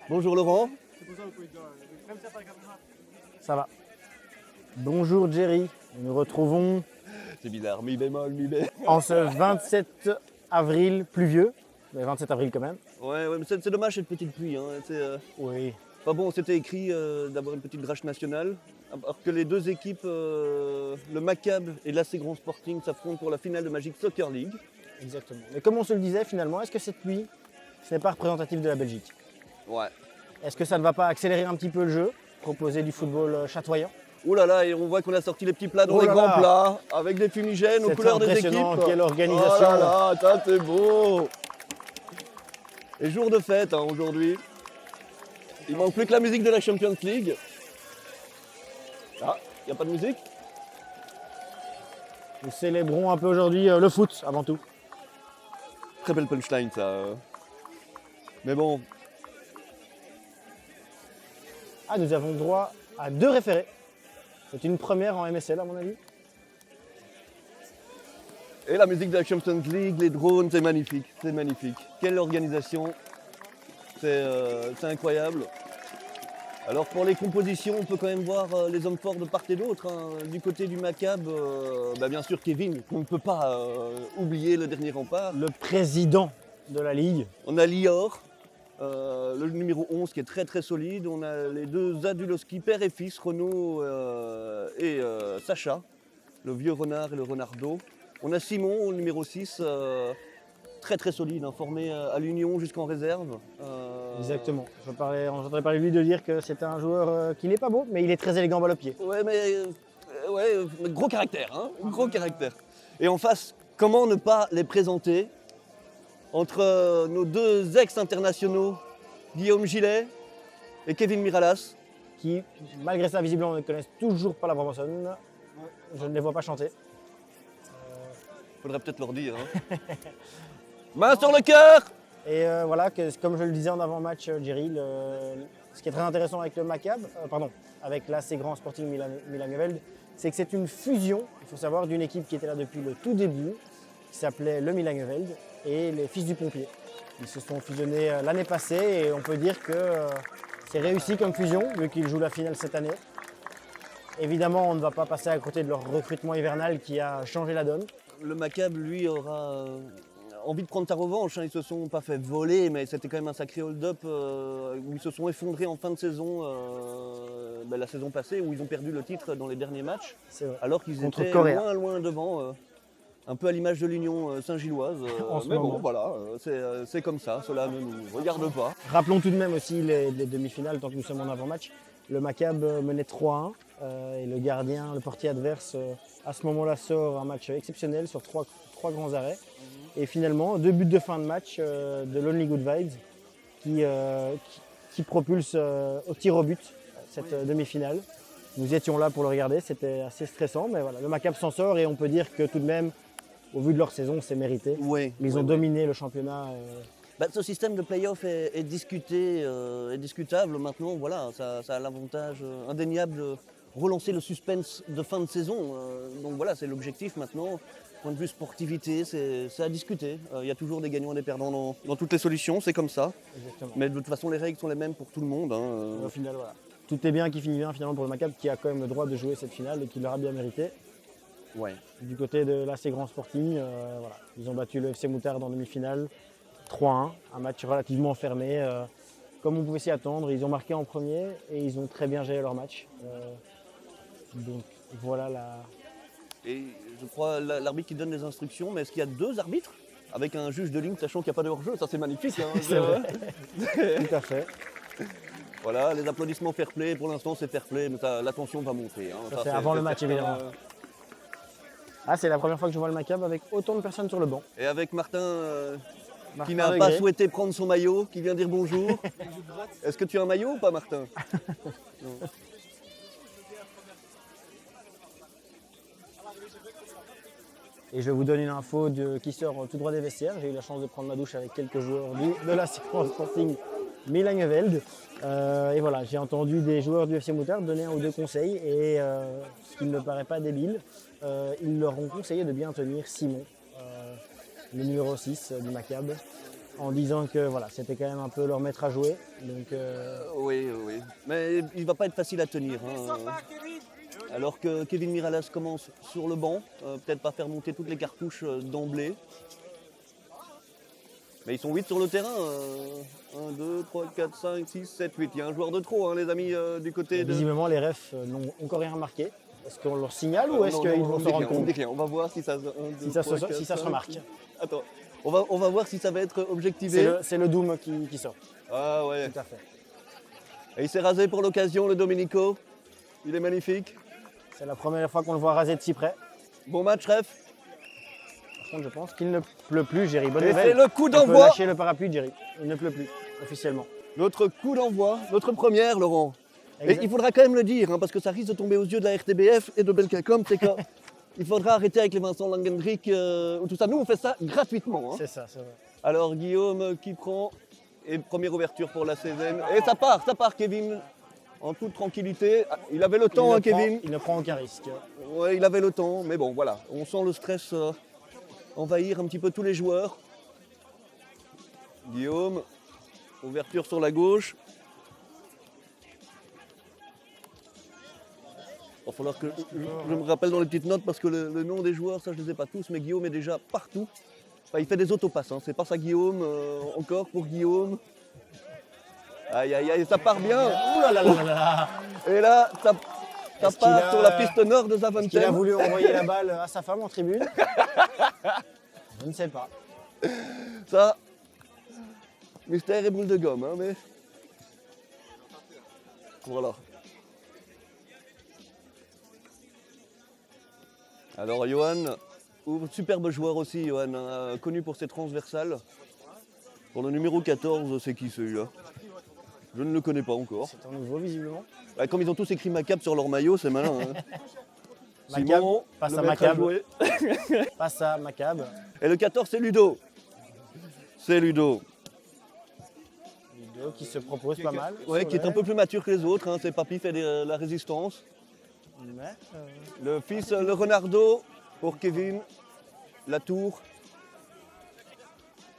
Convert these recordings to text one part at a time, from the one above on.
Bonjour Laurent. Ça va. Bonjour Jerry, nous nous retrouvons C'est bizarre, mi bémol, mi bé. en ce 27 avril pluvieux, mais 27 avril quand même. Ouais, mais c'est dommage cette petite pluie. Hein. Oui, Pas bon, c'était écrit d'avoir une petite drache nationale. Alors que les deux équipes, le Maccabi et l'AC Grand Sporting, s'affrontent pour la finale de Magic Soccer League. exactement. Mais comme on se le disait finalement, est-ce que cette pluie, ce n'est pas représentatif de la Belgique? Ouais. Est-ce que ça ne va pas accélérer un petit peu le jeu, proposer du football chatoyant? Ouh là là, et on voit qu'on a sorti les petits plats dans Oh les là grands là. plats, avec des fumigènes aux C'est couleurs des équipes. impressionnant, quelle organisation. Oh là là, ça c'est beau. Et jour de fête hein, aujourd'hui. Il manque plus que la musique de la Champions League. Ah, il n'y a pas de musique? Nous célébrons un peu aujourd'hui le foot avant tout. Très belle punchline ça. Mais bon, Ah, nous avons droit à 2 référés. C'est une première en MSL à mon avis. et la musique de la Champions League, les drones, c'est magnifique, c'est magnifique. Quelle organisation, c'est incroyable. Alors pour les compositions, on peut quand même voir les hommes forts de part et d'autre. Hein. Du côté du Maccabi, bien sûr Kevin, on ne peut pas oublier le dernier rempart. Le président de la Ligue. On a Lior, le numéro 11 qui est très très solide. On a les deux Zadulowski, père et fils, Renaud et Sacha, le vieux renard et le renardeau. On a Simon, le numéro 6, très très solide, hein, formé à l'Union jusqu'en réserve. Exactement. J'entendais parler de lui de dire que c'était un joueur qui n'est pas beau, mais il est très élégant balle au pied. Ouais, gros caractère, hein, gros caractère. Et en face, comment ne pas les présenter entre nos deux ex-internationaux, Guillaume Gillet et Kevin Miralas. Qui, malgré ça, visiblement, ne connaissent toujours pas la Brabançonne. Je ne les vois pas chanter. Faudrait peut-être leur dire. Hein. Main sur le cœur! Et voilà, comme je le disais en avant-match, Jerry, ce qui est très intéressant avec le Maccabi, avec l'AC Grand Sporting Milan-Gevelde, c'est que c'est une fusion, il faut savoir, d'une équipe qui était là depuis le tout début, qui s'appelait le Milan-Gevelde, et les Fils du Pompier. Ils se sont fusionnés l'année passée et on peut dire que c'est réussi comme fusion, vu qu'ils jouent la finale cette année. Évidemment, on ne va pas passer à côté de leur recrutement hivernal qui a changé la donne. Le Maccabi, lui, aura envie de prendre sa revanche. Hein. Ils ne se sont pas fait voler, mais c'était quand même un sacré hold-up où ils se sont effondrés en fin de saison, la saison passée, où ils ont perdu le titre dans les derniers matchs, C'est vrai. alors qu'ils Contre étaient Correa. loin devant. Un peu à l'image de l'Union Saint-Gilloise. En ce mais moment. bon, voilà, c'est comme ça, cela ne nous regarde pas. Rappelons tout de même aussi les demi-finales, tant que nous sommes en avant-match. Le Maccabi menait 3-1 et le gardien, le portier adverse, à ce moment-là sort un match exceptionnel sur trois grands arrêts. Et finalement, 2 buts de fin de match de Lonely Good Vibes qui propulse au tir au but cette demi-finale. Nous étions là pour le regarder, c'était assez stressant, mais voilà, le Maccabi s'en sort et on peut dire que tout de même, au vu de leur saison, c'est mérité. Oui. Ils ont dominé le championnat. Ce système de play-off est discuté, est discutable. Maintenant, voilà, ça a l'avantage indéniable de relancer le suspense de fin de saison. Donc voilà, c'est l'objectif maintenant. Point de vue sportivité, c'est à discuter. Il y a toujours des gagnants et des perdants dans toutes les solutions, c'est comme ça. Exactement. Mais de toute façon, les règles sont les mêmes pour tout le monde. Au final, voilà. Tout est bien qui finit bien finalement pour le Maccabi qui a quand même le droit de jouer cette finale et qui l'aura bien mérité. Ouais. Du côté de l'AC Grand Sporting, voilà. Ils ont battu le FC Moutarde en demi-finale 3-1, un match relativement fermé. Comme on pouvait s'y attendre, ils ont marqué en premier et ils ont très bien géré leur match. Donc voilà la... Et je crois l'arbitre qui donne les instructions, mais est-ce qu'il y a 2 arbitres avec un juge de ligne sachant qu'il n'y a pas de hors-jeu? Ça c'est magnifique. Hein, C'est vrai. Tout à fait. Voilà, les applaudissements fair play, pour l'instant c'est fair play, mais la tension va monter. Hein. Ça, c'est avant le match évidemment. Ah, c'est la première fois que je vois le Maccabi avec autant de personnes sur le banc. Et avec Martin, qui Martin n'a Degré. pas souhaité prendre son maillot, qui vient dire bonjour. Est-ce que tu as un maillot ou pas, Martin? Non. Et je vous donne une info qui sort tout droit des vestiaires. J'ai eu la chance de prendre ma douche avec quelques joueurs de la séquence Sporting Milan-Gevelde. Et voilà, j'ai entendu des joueurs du FC Moutarde donner 1 ou 2 conseils. Et ce qui ne me paraît pas débile, ils leur ont conseillé de bien tenir Simon, le numéro 6 du Maccabi. en disant que voilà, c'était quand même un peu leur maître à jouer. Donc, Oui, oui. Mais il ne va pas être facile à tenir, hein. Alors que Kevin Mirallas commence sur le banc, peut-être pas faire monter toutes les cartouches d'emblée. Mais ils sont 8 sur le terrain. 1, 2, 3, 4, 5, 6, 7, 8. Il y a un joueur de trop, hein, les amis, du côté de... visiblement, les refs n'ont encore rien remarqué. Est-ce qu'on leur signale ou est-ce Non, qu'ils non, vont on se dit rendre rien, on compte dit rien. On va voir si ça, si ça se remarque. Attends, on va voir si ça va être objectivé. C'est le Doom qui sort, Ah ouais. tout à fait. Et il s'est rasé pour l'occasion, le Domenico. Il est magnifique. C'est la première fois qu'on le voit rasé de si près. Bon match, ref. Par contre, je pense qu'il ne pleut plus, Jerry. Bonne Et nouvelle. c'est le coup On peut d'envoi. lâcher le parapluie, Jerry. Il ne pleut plus, officiellement. Notre coup d'envoi, notre première, Laurent. Et Exact. il faudra quand même le dire, hein, parce que ça risque de tomber aux yeux de la RTBF et de Belgacom, c'est qu'il faudra arrêter avec les Vincent Langendrick ou tout ça. Nous, on fait ça gratuitement. Hein. C'est ça, c'est vrai. Alors, Guillaume qui prend, et première ouverture pour la Cézanne. Et ça part, Kevin, en toute tranquillité. Ah, il avait le temps, hein, Kevin. Il ne prend aucun risque. Ouais, il avait le temps, mais bon, voilà. On sent le stress envahir un petit peu tous les joueurs. Guillaume, ouverture sur la gauche. Il va falloir que je me rappelle dans les petites notes parce que le nom des joueurs, ça je ne les ai pas tous, mais Guillaume est déjà partout. Enfin, il fait des autopasses, hein. C'est pas ça Guillaume, encore pour Guillaume. Aïe aïe aïe, ça part bien. Ouh là là là là là. Et là, ça Est-ce qu'il part a- sur la piste nord de Il a Zaventem. voulu envoyer la balle à sa femme en tribune. Je ne sais pas. Ça, mystère et boule de gomme, hein, mais... Voilà. Alors Johan, superbe joueur aussi, Johan, hein, connu pour ses transversales. Pour le numéro 14, c'est qui celui-là? Je ne le connais pas encore. C'est un nouveau, visiblement. Bah, comme ils ont tous écrit Macab sur leur maillot, c'est malin. Hein. Macab, Simon, passe le à maître à Macab. jouer. Passe à Macab. Et le 14, c'est Ludo. C'est Ludo. Ludo qui se propose pas mal. Ouais, qui est un peu plus mature que les autres. Hein. C'est Papy fait la résistance. Mais, Le fils, le Renardo, pour Kevin. La tour.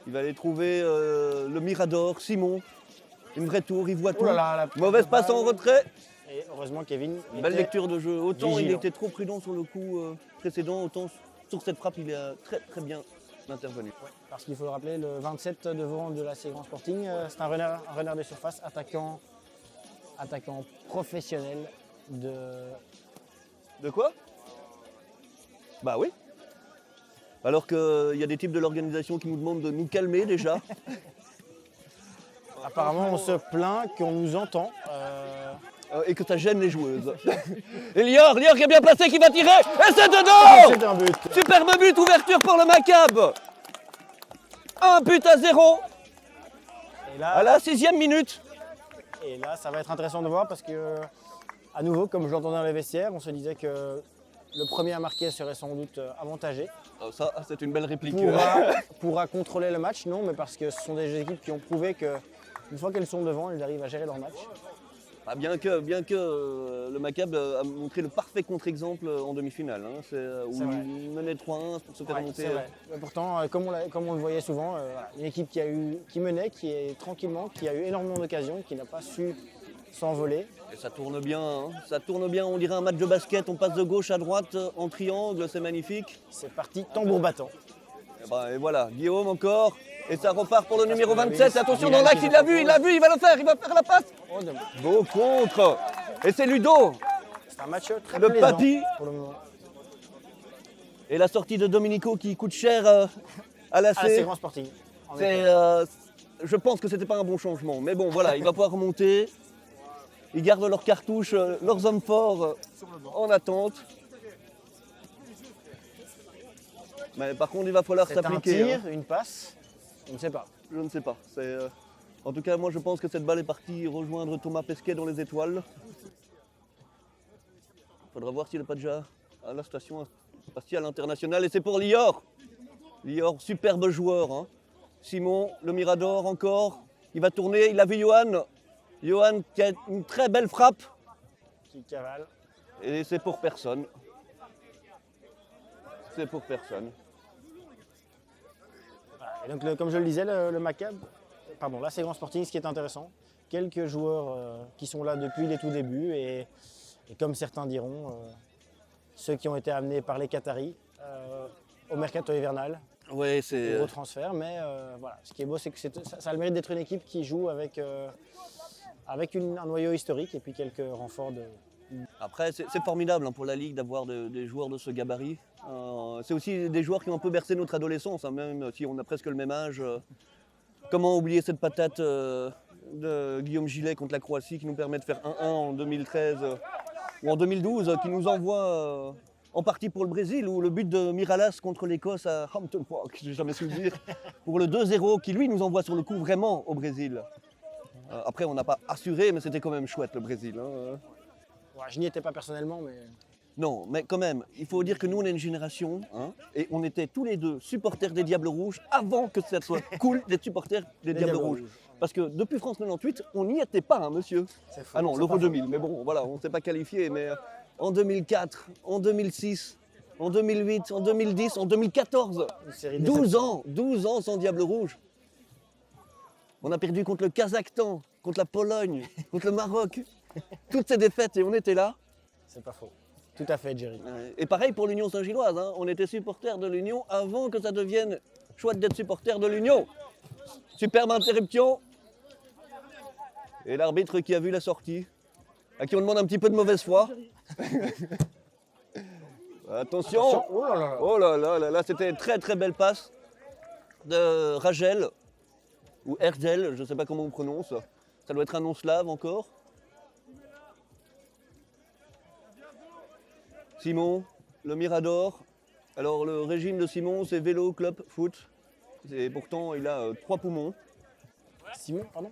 Il va aller trouver le Mirador, Simon. Une vraie tour, il voit oh tout. là là, la Mauvaise passe en retrait. Et heureusement, Kevin. Belle était- lecture de jeu. Autant il vigilant. était trop prudent sur le coup précédent, autant sur cette frappe, il est très très bien intervenu. Parce qu'il faut le rappeler, le 27 devant de la Grand Sporting, c'est un runner de surface, attaquant professionnel de. De quoi? Bah oui. Alors qu'il y a des types de l'organisation qui nous demandent de nous calmer déjà. Apparemment, on se plaint qu'on nous entend. Et que ça gêne les joueuses. Et Lior qui est bien placé, qui va tirer. Et c'est Ah, dedans. c'est un but. Superbe but, ouverture pour le Macab. 1-0 Et là, à la 6e minute. Et là, ça va être intéressant de voir parce que, à nouveau, comme je l'entendais dans les vestiaires, on se disait que le premier à marquer serait sans doute avantagé. Oh, ça, c'est une belle réplique. Pourra contrôler le match, non, mais parce que ce sont des équipes qui ont prouvé qu'une fois qu'elles sont devant, elles arrivent à gérer leur match. Ah, bien que le Macab a montré le parfait contre-exemple en demi-finale. Hein. Où C'est vrai. il menait 3-1 pour se faire Ouais, monter. c'est vrai. Mais pourtant, comme on le voyait souvent, voilà, une équipe qui menait, qui est tranquillement, qui a eu énormément d'occasions, qui n'a pas su s'envoler. Et ça tourne bien, hein. Ça tourne bien, on dirait un match de basket, on passe de gauche à droite en triangle, c'est magnifique. C'est parti, tambour battant. Et voilà, Guillaume encore, et ça repart pour le numéro que 27, Davis- attention Bilal dans l'axe, qui il l'a vu, il va le faire, il va faire la passe. Oh, dommage. Beau contre, et c'est Ludo, C'est un match très Le plaisant papy. pour le moment. et la sortie de Domenico qui coûte cher à la Ah, c'est C. Grand Sporting. En C'est, effet. je pense que c'était pas un bon changement, mais bon voilà, il va pouvoir remonter. Ils gardent leurs cartouches, leurs hommes forts en attente. Mais par contre, il va falloir C'est un s'appliquer. hein. tir, une passe, on ne sait pas. Je ne sais pas. En tout cas, moi, je pense que cette balle est partie rejoindre Thomas Pesquet dans les étoiles. Il faudra voir s'il n'est pas déjà à la station spatiale internationale. Et c'est pour Lior. Lior, superbe joueur. Hein. Simon, le Mirador encore. Il va tourner. Il a vu Johan. Johan qui a une très belle frappe. Qui cavale. Et c'est pour personne. C'est pour personne. Et donc, comme je le disais, le Maccabi, pardon, là c'est Grand Sporting, ce qui est intéressant. Quelques joueurs qui sont là depuis les tout débuts et comme certains diront, ceux qui ont été amenés par les Qataris au mercato hivernal, Ouais, c'est. gros transfert. Mais voilà, ce qui est beau, c'est que ça a le mérite d'être une équipe qui joue avec un noyau historique et puis quelques renforts de. Après, c'est formidable hein, pour la Ligue d'avoir des joueurs de ce gabarit. C'est aussi des joueurs qui ont un peu bercé notre adolescence, hein, même si on a presque le même âge. Comment oublier cette patate de Guillaume Gillet contre la Croatie qui nous permet de faire 1-1 en 2013 ou en 2012, qui nous envoie en partie pour le Brésil, ou le but de Miralas contre l'Écosse à Hampton Park, je n'ai jamais souvenir, pour le 2-0 qui lui nous envoie sur le coup vraiment au Brésil. Après, on n'a pas assuré, mais c'était quand même chouette le Brésil. Hein. Ouais, je n'y étais pas personnellement, mais Non, mais quand même, il faut dire que nous, on est une génération, hein, et on était tous les deux supporters des Diables Rouges avant que ça soit cool d'être supporters des Diables Rouges. Parce que depuis France 98, on n'y était pas, hein, monsieur. c'est faux. Ah non, C'est l'Euro pas 2000, mais bon, voilà, on ne s'est pas qualifié. Mais en 2004, en 2006, en 2008, en 2010, en 2014, Une série 12 ans sans Diable Rouge. On a perdu contre le Kazakhstan, contre la Pologne, contre le Maroc. Toutes ces défaites et on était là. C'est pas faux. Tout à fait, Jerry. Et pareil pour l'Union Saint-Gilloise, hein. On était supporters de l'Union avant que ça devienne chouette d'être supporter de l'Union. Superbe interruption. Et l'arbitre qui a vu la sortie, à qui on demande un petit peu de mauvaise foi. Attention. Oh là là. Oh là là, c'était une très très belle passe de Ragel, ou Herzl, je ne sais pas comment on prononce. Ça doit être un nom slave encore. Simon, le Mirador. Alors le régime de Simon, c'est vélo, club, foot. Et pourtant, il a 3 poumons. Simon, pardon.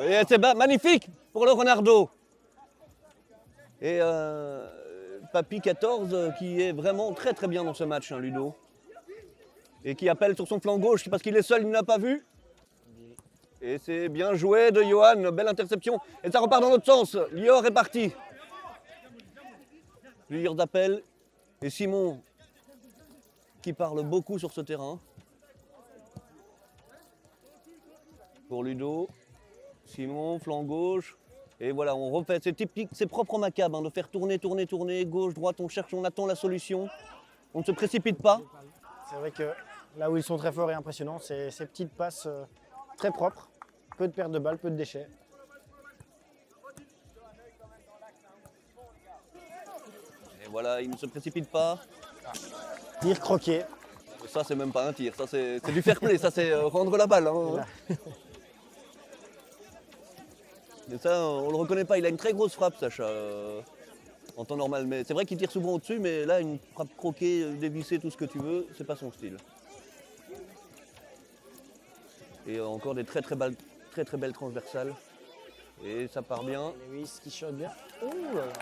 Et c'est magnifique pour le Ronaldo. Et Papy 14 qui est vraiment très très bien dans ce match, hein, Ludo. Et qui appelle sur son flanc gauche parce qu'il est seul, il ne l'a pas vu. Et c'est bien joué de Johan, belle interception. Et ça repart dans l'autre sens. Lior est parti. Lior d'appel. Et Simon qui parle beaucoup sur ce terrain. Pour Ludo. Simon, flanc gauche. Et voilà, on refait. C'est typique, c'est propre au Maccabi, hein, de faire tourner, gauche, droite. On cherche, on attend la solution. On ne se précipite pas. C'est vrai que là où ils sont très forts et impressionnants, c'est ces petites passes très propres. Peu de pertes de balles, peu de déchets. Et voilà, il ne se précipite pas. Tir croqué. Ça, c'est même pas un tir. Ça, c'est du fair play. Ça, c'est rendre la balle. Hein. Et ça, on le reconnaît pas. Il a une très grosse frappe, Sacha, en temps normal. Mais c'est vrai qu'il tire souvent au-dessus, mais là, une frappe croquée, dévissée, tout ce que tu veux, c'est pas son style. Et encore des très très belles transversales. Et ça part bien. Lewis qui shot bien. Ouh là là.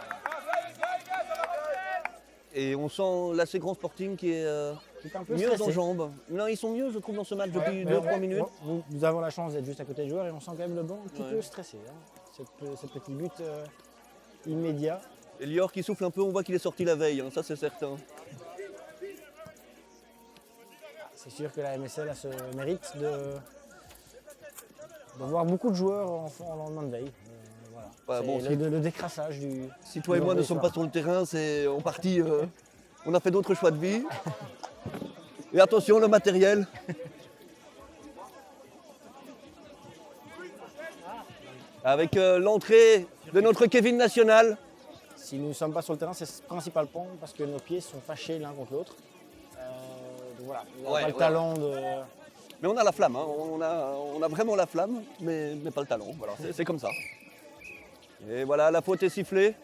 Et on sent l'AC Grand Sporting qui est C'est un peu mieux en stressé. jambes. Non, ils sont mieux, je trouve, dans ce match Ouais, depuis mais 2-3 minutes. Nous avons la chance d'être juste à côté du joueur et on sent quand même le banc un petit Ouais. peu stressé. Hein. Ce petit but immédiat. Et Lior qui souffle un peu, on voit qu'il est sorti la veille, hein, ça c'est certain. C'est sûr que la MSL a ce mérite de voir beaucoup de joueurs en lendemain de veille. Voilà. Ouais, bon, C'est le décrassage du. Si toi et moi ne sommes pas sur le terrain, c'est en partie. On a fait d'autres choix de vie. Et attention, le matériel. Avec l'entrée de notre Kevin National. Si nous ne sommes pas sur le terrain, c'est principalement parce que nos pieds sont fâchés l'un contre l'autre. Donc voilà, on n'a Ouais, pas le ouais. talent de. Mais on a la flamme, hein. On a vraiment la flamme, mais pas le talent. Voilà, c'est comme ça. Et voilà, la faute est sifflée.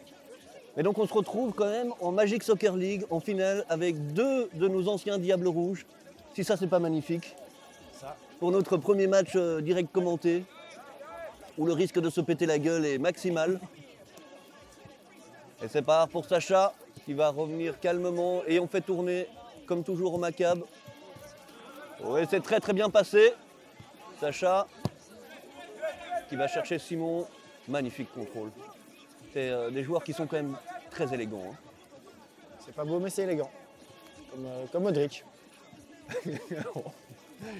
Et donc on se retrouve quand même en Magic Soccer League, en finale, avec 2 de nos anciens Diables Rouges. Si ça, c'est pas magnifique. Ça. Pour notre premier match direct commenté, où le risque de se péter la gueule est maximal. Et c'est part pour Sacha, qui va revenir calmement. Et on fait tourner, comme toujours au Maccabi. Oui, c'est très très bien passé. Sacha, qui va chercher Simon. Magnifique contrôle. C'est des joueurs qui sont quand même très élégants. Hein. C'est pas beau, mais c'est élégant. Comme Modric.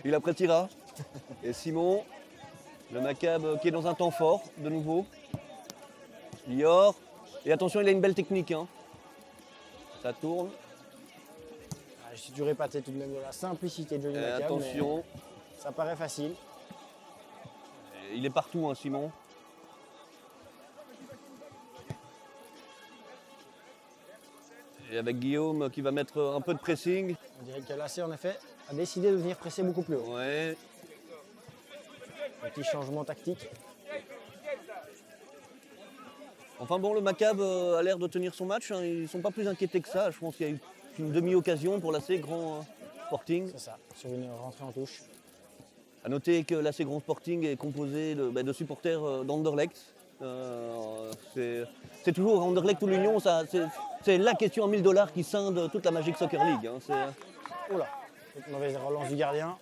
Il appréciera. Et Simon, le Maccabe qui est dans un temps fort, de nouveau. Lior. Et attention, il a une belle technique. Hein. Ça tourne. Ah, je suis dû répéter tout de même de la simplicité de Johnny Et Maccabe. attention. Mais ça paraît facile. Et il est partout, hein, Simon. Et avec Guillaume qui va mettre un peu de pressing. On dirait que l'AC, en effet, a décidé de venir presser beaucoup plus haut. Ouais. Un petit changement tactique. Enfin bon, le Maccabe a l'air de tenir son match. Hein. Ils ne sont pas plus inquiétés que ça. Je pense qu'il y a eu une demi-occasion pour l'AC Grand Sporting. C'est ça, sur une rentrée en touche. A noter que l'AC Grand Sporting est composé de supporters d'Anderlecht. C'est toujours Anderlecht ou l'Union, c'est la question à 1000 $ qui scinde toute la Magic Soccer League. Hein. Oula, cette mauvaise relance du gardien.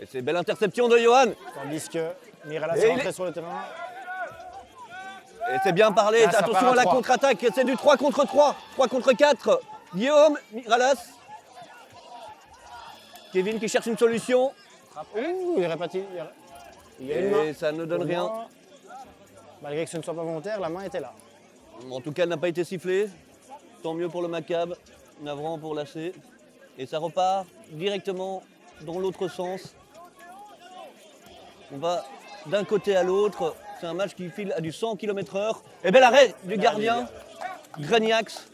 Et c'est belle interception de Johan. Tandis que Mirallas Et est il rentré est- sur le terrain. Et c'est bien parlé. Là, ça Attention part à à la 3. contre-attaque. C'est du 3 contre 3. 3 contre 4. Guillaume, Miralas. Kevin qui cherche une solution. Frappe. Ouh, il aurait pas tiré. Il y a une main. Et ça ne donne Au rien. moins, malgré que ce ne soit pas volontaire, la main était là. En tout cas, elle n'a pas été sifflée. Tant mieux pour le Maccabe. Navrant pour l'AC. Et ça repart directement dans l'autre sens. On va d'un côté à l'autre. C'est un match qui file à du 100 km/h. Et bel arrêt du gardien, Greniax.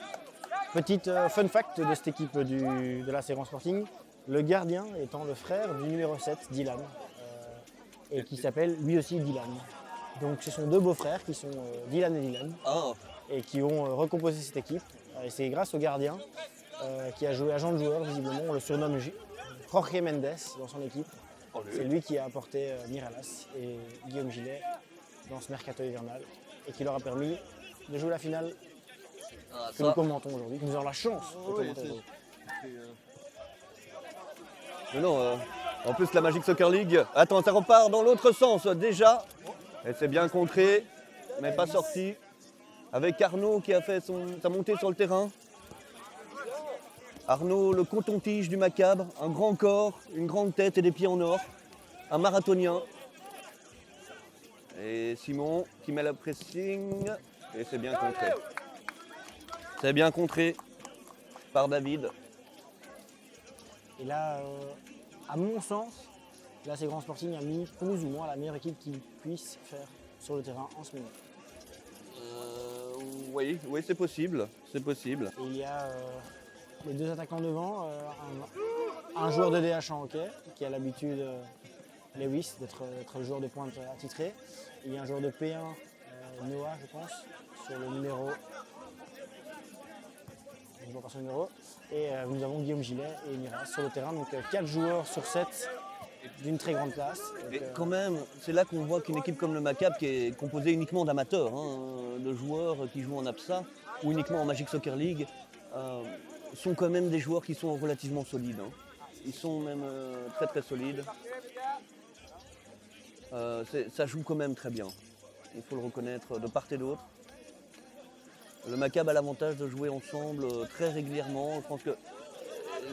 Petite fun fact de cette équipe de la Grand Sporting. Le gardien étant le frère du numéro 7, Dylan. Et qui s'appelle lui aussi Dylan. Donc ce sont deux beaux-frères qui sont Dylan et Dylan. Ah, Et qui ont recomposé cette équipe. Et c'est grâce au gardien qui a joué agent de joueur, visiblement. On le surnomme Jorge Mendes dans son équipe. C'est lui qui a apporté Mirallas et Guillaume Gillet dans ce mercato hivernal et qui leur a permis de jouer la finale que nous commentons aujourd'hui, que nous avons la chance de commenter aujourd'hui. Mais non, en plus la Magic Soccer League. Attends, ça repart dans l'autre sens déjà. Et c'est bien contré, mais pas sorti. Avec Arnaud qui a fait sa montée sur le terrain. Arnaud, le coton-tige du Maccabe, un grand corps, une grande tête et des pieds en or. Un marathonien. Et Simon qui met le pressing. Et c'est bien contré. C'est bien contré par David. Et là, à mon sens, là, ces grands Sporting a mis plus ou moins la meilleure équipe qu'ils puissent faire sur le terrain en ce moment. Oui, c'est possible. C'est possible. Et il y a les deux attaquants devant, un joueur de DH en hockey qui a l'habitude, Lewis, d'être le joueur de pointe attitré. Il y a un joueur de P1, Noah, je pense, sur le numéro. Je ne vois pas son numéro. Et nous avons Guillaume Gillet et Miras sur le terrain. Donc 4 joueurs sur 7 d'une très grande classe. Donc, Et quand même, c'est là qu'on voit qu'une équipe comme le Maccabe, qui est composée uniquement d'amateurs, hein, de joueurs qui jouent en APSA ou uniquement en Magic Soccer League, sont quand même des joueurs qui sont relativement solides. Hein. Ils sont même très très solides. Ça joue quand même très bien. Il faut le reconnaître de part et d'autre. Le Maccabe a l'avantage de jouer ensemble très régulièrement. Je pense que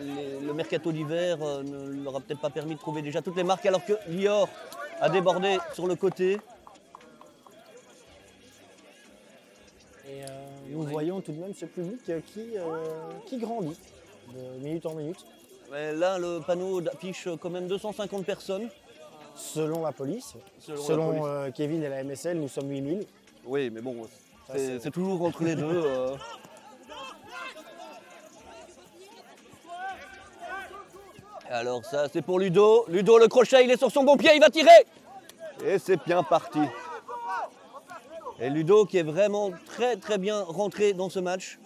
le mercato d'hiver ne leur a peut-être pas permis de trouver déjà toutes les marques, alors que Lior a débordé sur le côté. Et nous voyons tout de même ce public qui grandit de minute en minute. Mais là, le panneau affiche quand même 250 personnes. Selon la police. Selon la Selon police. Kevin et la MSL, nous sommes 8000. Oui, mais bon, Ça, c'est- c'est toujours entre les deux. Alors ça, c'est pour Ludo. Ludo, le crochet, il est sur son bon pied, il va tirer. Et c'est bien parti. Et Ludo qui est vraiment très très bien rentré dans ce match.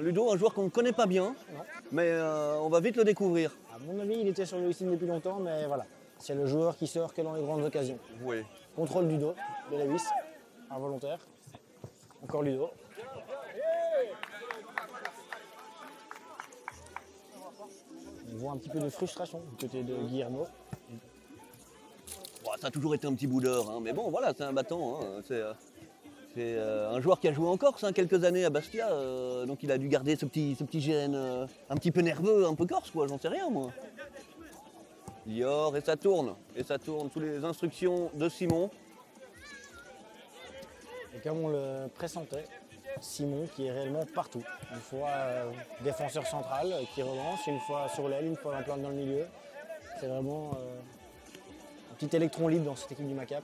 Ludo, un joueur qu'on ne connaît pas bien, Non. mais on va vite le découvrir. À mon avis, il était sur le listing depuis longtemps, mais voilà. C'est le joueur qui sort que dans les grandes occasions. Oui. Contrôle du dos de Lewis, involontaire. Encore Ludo. On voit un petit peu de frustration du côté de Guillermo. Bon, ça a toujours été un petit boudeur, hein, mais bon, voilà, c'est un battant. Hein, c'est un joueur qui a joué en Corse quelques années à Bastia, donc il a dû garder ce petit gène un petit peu nerveux, un peu corse, quoi, j'en sais rien, moi. Lior, et ça tourne sous les instructions de Simon. Et comme on le pressentait, Simon qui est réellement partout. Une fois défenseur central qui relance, une fois sur l'aile, une fois en plante dans le milieu. C'est vraiment un petit électron libre dans cette équipe du Macap.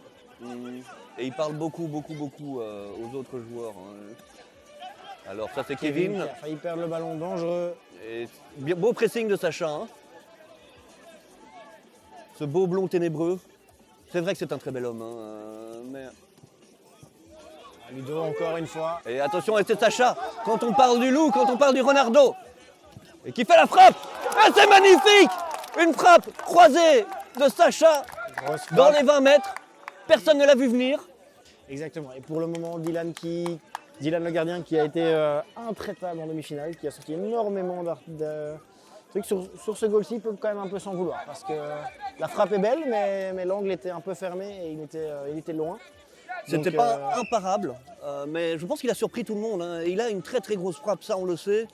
Et il parle beaucoup aux autres joueurs. Hein. Alors ça c'est Kevin. Qui a failli perdre le ballon, dangereux. Et beau pressing de Sacha. Hein. Ce beau blond ténébreux. C'est vrai que c'est un très bel homme. Hein, mais... Ludo encore une fois. Et attention, et c'est Sacha. Quand on parle du loup, quand on parle du renardeau. Et qui fait la frappe. Ah, c'est magnifique. Une frappe croisée de Sacha dans les 20 mètres. Personne ne l'a vu venir. Exactement. Et pour le moment, Dylan le gardien qui a été intraitable en demi-finale, qui a sorti énormément de trucs. Sur ce goal-ci, il peut quand même un peu s'en vouloir. Parce que la frappe est belle, mais l'angle était un peu fermé et il était loin. C'était pas imparable, mais je pense qu'il a surpris tout le monde. Hein. Il a une très grosse frappe, ça on le sait.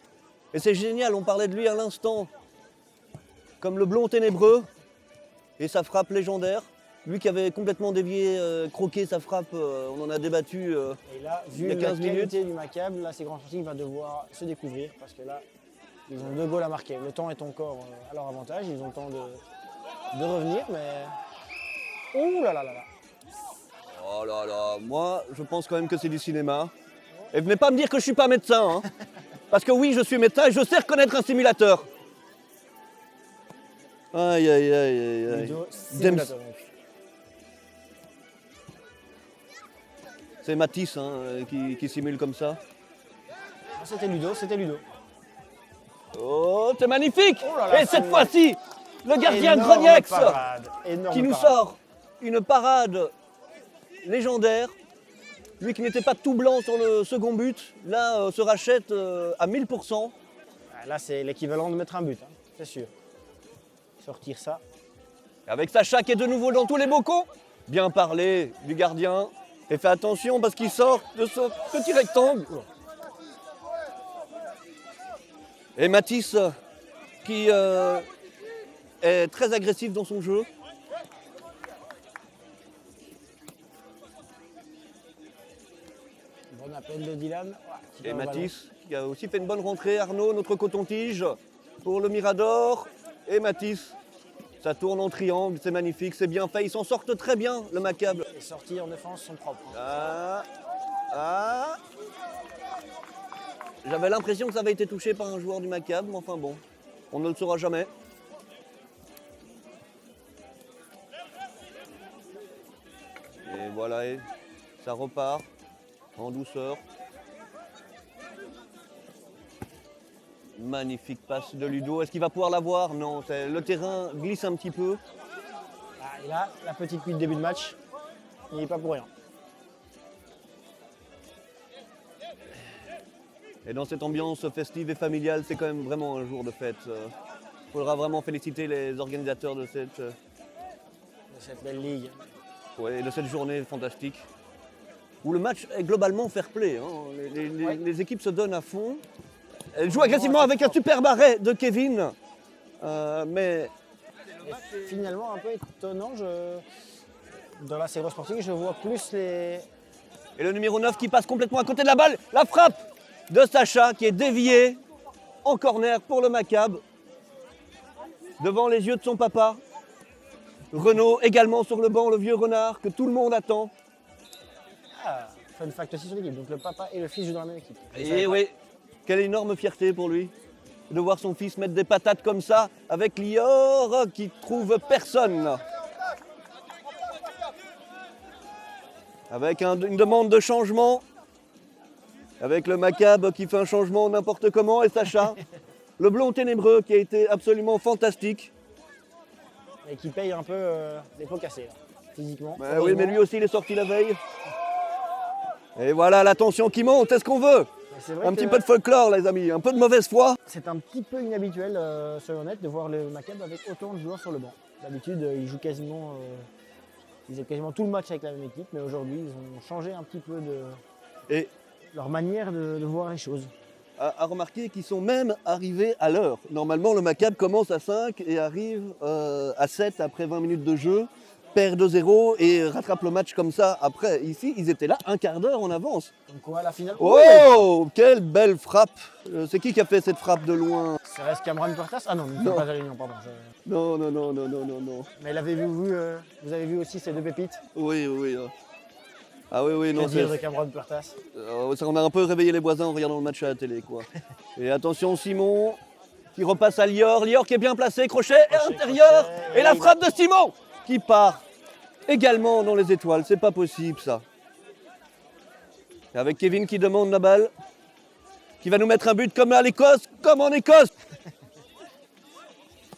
Et c'est génial, on parlait de lui à l'instant. Comme le blond ténébreux et sa frappe légendaire. Lui qui avait complètement dévié, croqué sa frappe, on en a débattu et là, vu il y a 15 la qualité minutes. du Maccabi, là, ces grands sportifs va devoir se découvrir parce que là, ils ont 2 goals à marquer. Le temps est encore à leur avantage, ils ont le temps de revenir, mais... Ouh là là là là. Oh là là, moi je pense quand même que c'est du cinéma. Et venez pas me dire que je suis pas médecin, hein. Parce que oui, je suis médecin et je sais reconnaître un simulateur. Aïe aïe aïe aïe aïe. Ludo, simulateur, donc. C'est Matisse hein, qui simule comme ça. C'était Ludo, c'était Ludo. Oh, c'est magnifique. Oh là là, et cette c'est- fois-ci, le gardien Énorme Grognex parade, énorme qui nous parade. sort une parade légendaire. Lui qui n'était pas tout blanc sur le second but, là se rachète à 1000%. Ah, là, c'est l'équivalent de mettre un but, hein, c'est sûr. Sortir ça. Avec Sacha qui est de nouveau dans tous les bocaux. Bien parlé du gardien. Et fais attention parce qu'il sort de ce petit rectangle. Et Matisse qui est très agressif dans son jeu. Bon appel de Dylan. Ouais, qui Et perd le Matisse qui a aussi fait une bonne rentrée. Arnaud, notre coton-tige pour le Mirador. Et Matisse, ça tourne en triangle, c'est magnifique, c'est bien fait. Ils s'en sortent très bien, le Maccabi. ballon. Les sorties en défense sont propres. Hein. Ah. J'avais l'impression que ça avait été touché par un joueur du Maccabi, mais enfin bon, on ne le saura jamais. Et voilà, et ça repart en douceur. Magnifique passe de Ludo. Est-ce qu'il va pouvoir l'avoir? Non, le terrain glisse un petit peu. Ah, et là, la petite cuite début de match, il n'est pas pour rien. Et dans cette ambiance festive et familiale, c'est quand même vraiment un jour de fête. Il faudra vraiment féliciter les organisateurs de cette Belle ligue. de cette journée fantastique. Où le match est globalement fair-play. Hein. Les équipes se donnent à fond. Elles jouent agressivement avec un super barret de Kevin. Mais Et finalement, un peu étonnant, dans la série sportive, je vois plus les... et le numéro 9 qui passe complètement à côté de la balle. La frappe de Sacha qui est déviée en corner pour le Maccabi. Devant les yeux de son papa. Renaud également sur le banc, le vieux renard que tout le monde attend. Ah, fun fact aussi sur l'équipe. Donc le papa et le fils jouent dans la même équipe. Et oui, quelle énorme fierté pour lui de voir son fils mettre des patates comme ça avec Lior qui trouve personne. Avec une demande de changement. Avec le Maccabi qui fait un changement n'importe comment et Sacha. Le blond ténébreux qui a été absolument fantastique. Et qui paye un peu les pots cassés, là, physiquement. Bah oui, mais lui aussi il est sorti la veille. Et voilà la tension qui monte, c'est ce qu'on veut. C'est vrai Un que petit peu de folklore les amis, un peu de mauvaise foi. c'est un petit peu inhabituel, soyons honnêtes, de voir le Maccabi avec autant de joueurs sur le banc. D'habitude, ils jouent quasiment tout le match avec la même équipe, mais aujourd'hui, ils ont changé un petit peu Et leur manière de voir les choses. à remarquer qu'ils sont même arrivés à l'heure. Normalement, le Maccabi commence à 5 et arrive à 7 après 20 minutes de jeu, perd 2-0 et rattrape le match comme ça après. Ici, ils étaient là un quart d'heure en avance. Comme quoi, la finale. Oh, quelle belle frappe! C'est qui a fait cette frappe de loin? Ça reste Cameron Puertas? Ah non, il n'est pas à l'Union, pardon. Non, non, non, non, non, non, non. Mais vous avez vu aussi ces 2 pépites? Oui, oui. Ah oui, oui, non, Que dire de Cameron Puertas? on a un peu réveillé les voisins en regardant le match à la télé, quoi. Et attention, Simon, qui repasse à Lior. Lior qui est bien placé, crochet intérieur. crochet, et la frappe de Simon, qui part également dans les étoiles. C'est pas possible, ça. Et avec Kevin qui demande la balle, qui va nous mettre un but comme à l'Écosse, comme en Écosse.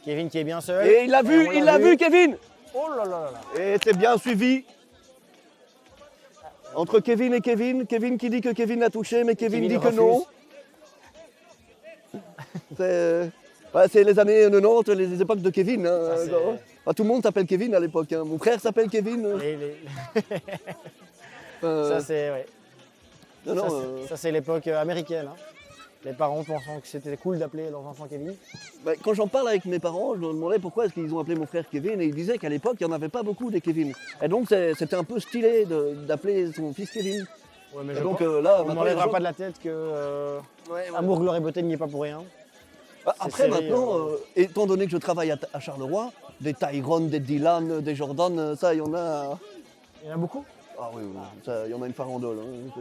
Kevin qui est bien seul. Et il l'a vu, Kevin. Oh là là là là. Et c'est bien suivi. Entre Kevin et Kevin qui dit que Kevin a touché, mais Kevin dit que refuse. non. C'est les années 90, les époques de Kevin. Hein. Tout le monde s'appelle Kevin à l'époque. Hein. Mon frère s'appelle Kevin. Ça c'est ouais. Non, ça c'est l'époque américaine. Hein. Les parents pensant que c'était cool d'appeler leurs enfants Kevin. Quand j'en parle avec mes parents, je leur demandais pourquoi est-ce qu'ils ont appelé mon frère Kevin et ils disaient qu'à l'époque, il n'y en avait pas beaucoup des Kevin. Et donc c'était un peu stylé d'appeler son fils Kevin. Ouais, mais et donc là, on maintenant, n'enlèvera les gens- pas de la tête que Amour, gloire et beauté n'y est pas pour rien. Après, serré, maintenant, étant donné que je travaille à Charleroi, des Tyrone, des Dylan, des Jordan, ça, il y en a. Il y en a beaucoup. Ah oui, ça, il y en a une farandole. Hein.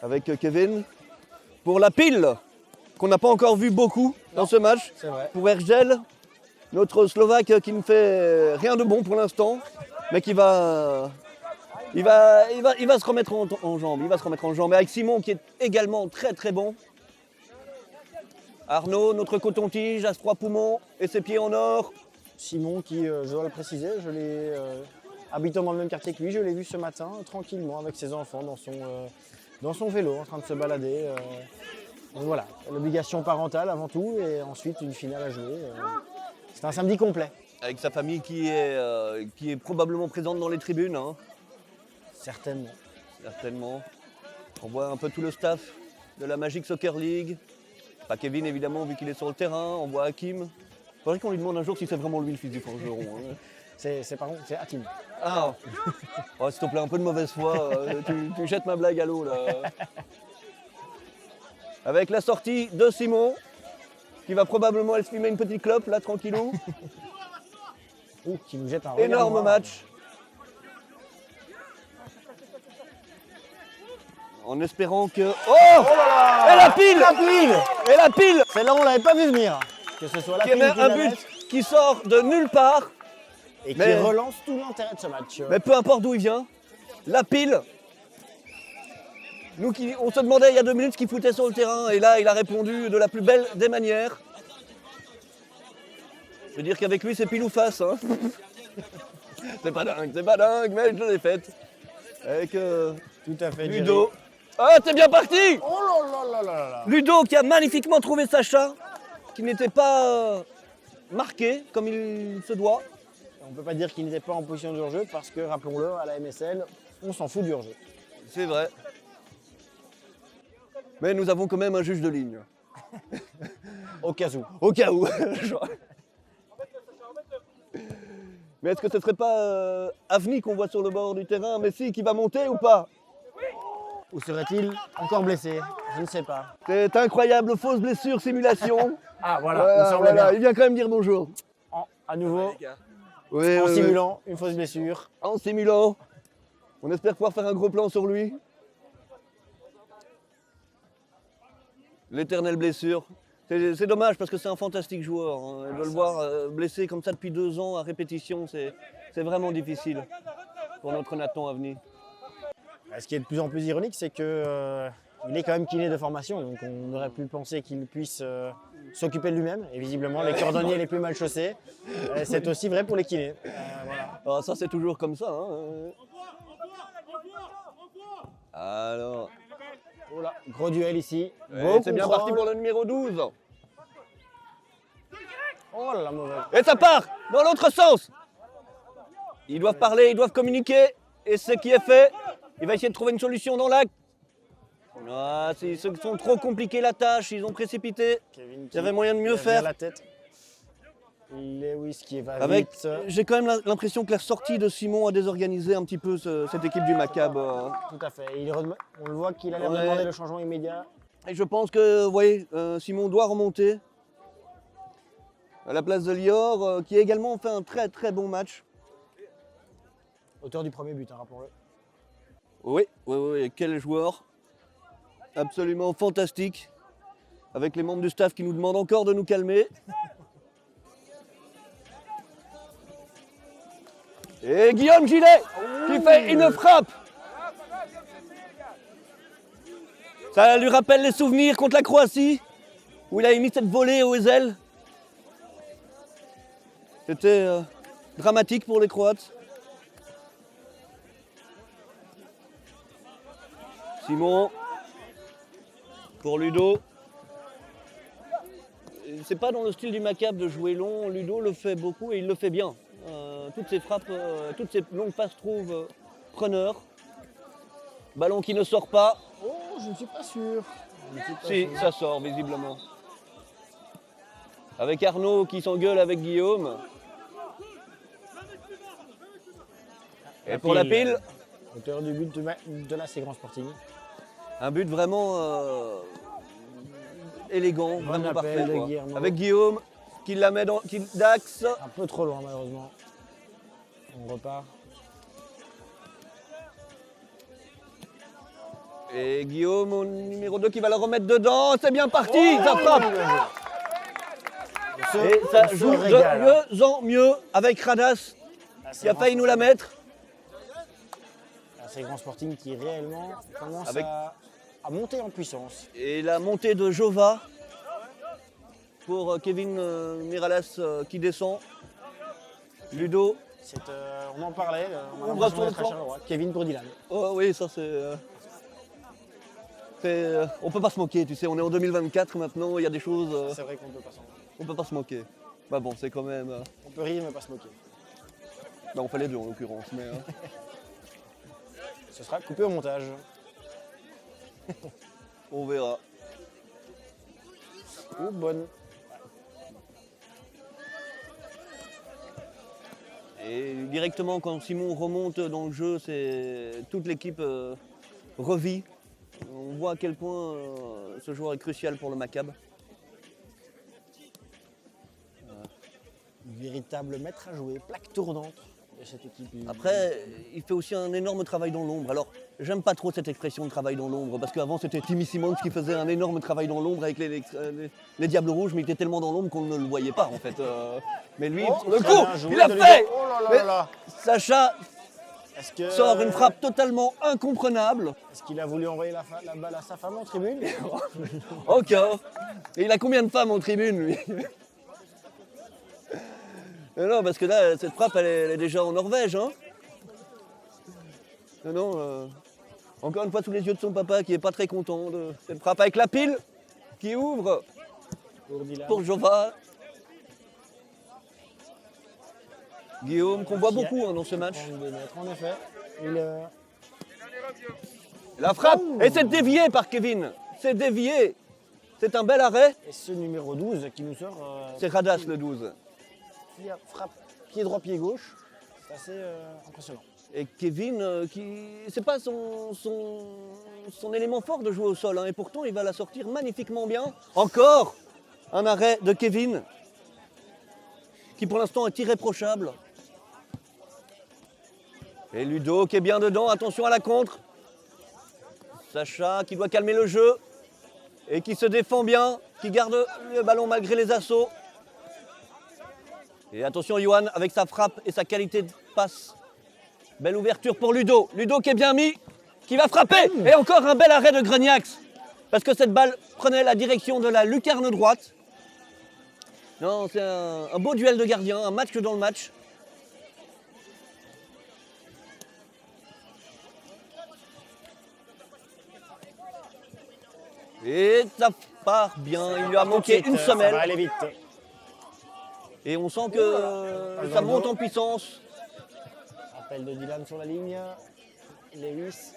Avec Kevin. Pour la pile, qu'on n'a pas encore vu beaucoup dans ce match. C'est vrai. Pour Ergel, notre Slovaque qui ne fait rien de bon pour l'instant, mais qui va. Il va se remettre en jambe. Il va se remettre en jambe. Et avec Simon qui est également très très bon. Arnaud, notre coton-tige, à 3 poumons et ses pieds en or. Simon qui, je dois le préciser, je l'ai habitant dans le même quartier que lui, je l'ai vu ce matin tranquillement avec ses enfants dans son vélo en train de se balader. Donc voilà, l'obligation parentale avant tout et ensuite une finale à jouer. C'est un samedi complet. Avec sa famille qui est probablement présente dans les tribunes. Hein. Certainement. Certainement. On voit un peu tout le staff de la Magic Soccer League. Pas Kevin évidemment vu qu'il est sur le terrain. On voit Hakim. Il faudrait qu'on lui demande un jour si c'est vraiment lui le fils du forgeron. Hein. C'est Hakim. Ah oh, s'il te plaît, un peu de mauvaise foi. Tu jettes ma blague à l'eau là. Avec la sortie de Simon, qui va probablement aller se fumer une petite clope là tranquillou. Qui nous jette un regard Énorme noir. match. En espérant que. Oh, et la pile. Et la pile Celle-là, on l'avait pas vu venir. Que ce soit la qui pile met qui un la but mette qui sort de nulle part. et qui mais- relance tout l'intérêt de ce match. Mais peu importe d'où il vient, la pile. Nous, on se demandait il y a 2 minutes ce qu'il foutait sur le terrain, et là, il a répondu de la plus belle des manières. Je veux dire qu'avec lui, c'est pile ou face. Hein. c'est pas dingue, mais je l'ai faite. Avec Tout à fait. Ludo. Ah, t'es bien parti! Jerry. Oh là là là là là. Ludo qui a magnifiquement trouvé Sacha, qui n'était pas marqué comme il se doit. On ne peut pas dire qu'il n'était pas en position de hors-jeu parce que, rappelons-le, à la MSL, on s'en fout du hors-jeu. C'est vrai. Mais nous avons quand même un juge de ligne. Au cas où. Au cas où. Mais est-ce que ce serait pas Avni qu'on voit sur le bord du terrain, Messi qui va monter ou pas? Ou serait-il encore blessé? Je ne sais pas. C'est incroyable, fausse blessure, simulation. Ah voilà, il me semble Voilà, bien. il vient quand même dire bonjour. À nouveau, Oui, en oui, simulant une fausse blessure. oui. En simulant. On espère pouvoir faire un gros plan sur lui. L'éternelle blessure. C'est dommage parce que c'est un fantastique joueur. Hein. De le voir blessé comme ça depuis 2 ans à répétition, c'est vraiment difficile pour notre Nathan Avni. Ce qui est de plus en plus ironique, c'est que il est quand même kiné de formation, donc on aurait pu penser qu'il puisse s'occuper de lui-même. Et visiblement, les cordonniers les plus mal chaussés, c'est aussi vrai pour les kinés. Voilà. Alors ça c'est toujours comme ça. Hein. Alors, Oh là, gros duel ici. ouais, Beau c'est bien contrôle. parti pour le numéro 12. Oh là là, mauvais. Et ça part dans l'autre sens. Ils doivent parler, ils doivent communiquer. Et ce qui est fait, il va essayer de trouver une solution dans l'acte. Ah, ils se sont trop compliqués la tâche, ils ont précipité. Kevin Il y avait moyen de mieux lève bien faire. la tête. Lewis qui va Avec, vite. j'ai quand même l'impression que la sortie de Simon a désorganisé un petit peu cette équipe du Maccabi. Tout à fait. On le voit qu'il a l'air de Ouais. demander le changement immédiat. Et je pense que, vous voyez, Simon doit remonter à la place de Lior, qui a également fait un très très bon match. Auteur du premier but, hein, rappelons-le. Oui, quel joueur. Absolument fantastique. Avec les membres du staff qui nous demandent encore de nous calmer. Et Guillaume Gillet qui fait une frappe. Ça lui rappelle les souvenirs contre la Croatie, où il a mis cette volée aux ailes. C'était dramatique pour les Croates. Simon pour Ludo. C'est pas dans le style du Maccabi de jouer long. Ludo le fait beaucoup et il le fait bien. Toutes ses frappes, toutes ses longues passes trouvent preneur. Ballon qui ne sort pas. Oh, je ne suis pas sûr. Si, ça sort visiblement. Avec Arnaud qui s'engueule avec Guillaume. Et pour la pile, Auteur du but de l'AC Grand Sporting. un but vraiment élégant, Bon vraiment appel parfait. de Quoi. Guillermo. Avec Guillaume qui la met d'axe. Un peu trop loin malheureusement. On repart. Et Guillaume au numéro 2 qui va la remettre dedans. C'est bien parti, ça frappe. Et ça on se joue régale, de mieux en mieux avec Radas qui a failli nous la mettre. C'est Grand Sporting qui réellement commence Avec- à monter en puissance. Et la montée de Jova pour Kevin Miralas qui descend. Ludo. On en parlait, on a On l'impression va d'être à sur le Charleroi. Kevin pour Dylan. Oh oui, ça c'est. On peut pas se moquer, tu sais, on est en 2024 maintenant, il y a des choses. C'est vrai qu'on peut pas s'en moquer. On peut pas se moquer. Bah bon, c'est quand même. On peut rire mais pas se moquer. Bah, on fait les deux en l'occurrence, mais. Ce sera coupé au montage. On verra. Ou bonne. Et directement quand Simon remonte dans le jeu, c'est toute l'équipe revit. On voit à quel point ce joueur est crucial pour le Maccabi. Véritable maître à jouer, plaque tournante de cette équipe. Après, il fait aussi un énorme travail dans l'ombre. Alors, j'aime pas trop cette expression de travail dans l'ombre, parce qu'avant c'était Timmy Simons qui faisait un énorme travail dans l'ombre avec les Diables Rouges, mais il était tellement dans l'ombre qu'on ne le voyait pas en fait. Mais lui, pour le très coup, bien joué il a de fait. Ludo. Oh là là Mais là là. Sacha Est-ce que sort une frappe totalement incomprenable. Est-ce qu'il a voulu envoyer la balle à sa femme en tribune? Ok. Et il a combien de femmes en tribune, lui? Non, parce que là, cette frappe, elle est déjà en Norvège. Hein. Non, encore une fois, sous les yeux de son papa, qui n'est pas très content de cette frappe avec la pile qui ouvre Pour Dylan. pour Jova. Guillaume, qu'on voit beaucoup hein, dans ce match. 32 mètres, en effet. La frappe, et c'est dévié par Kevin. C'est dévié. C'est un bel arrêt. Et ce numéro 12 qui nous sort. C'est Radas le 12. Qui frappe pied droit, pied gauche. C'est assez impressionnant. Et Kevin, c'est pas son élément fort de jouer au sol, hein, et pourtant il va la sortir magnifiquement bien. Encore un arrêt de Kevin, qui pour l'instant est irréprochable. Et Ludo qui est bien dedans, attention à la contre. Sacha qui doit calmer le jeu, et qui se défend bien, qui garde le ballon malgré les assauts. Et attention Johan avec sa frappe et sa qualité de passe. Belle ouverture pour Ludo. Ludo qui est bien mis, qui va frapper. Et encore un bel arrêt de Greniax. Parce que cette balle prenait la direction de la lucarne droite. Non, c'est un beau duel de gardiens, un match dans le match. Et ça part bien. Il lui a manqué une Ça semelle. va aller vite. Et on sent que ça monte en puissance. Appel de Dylan sur la ligne. Lewis.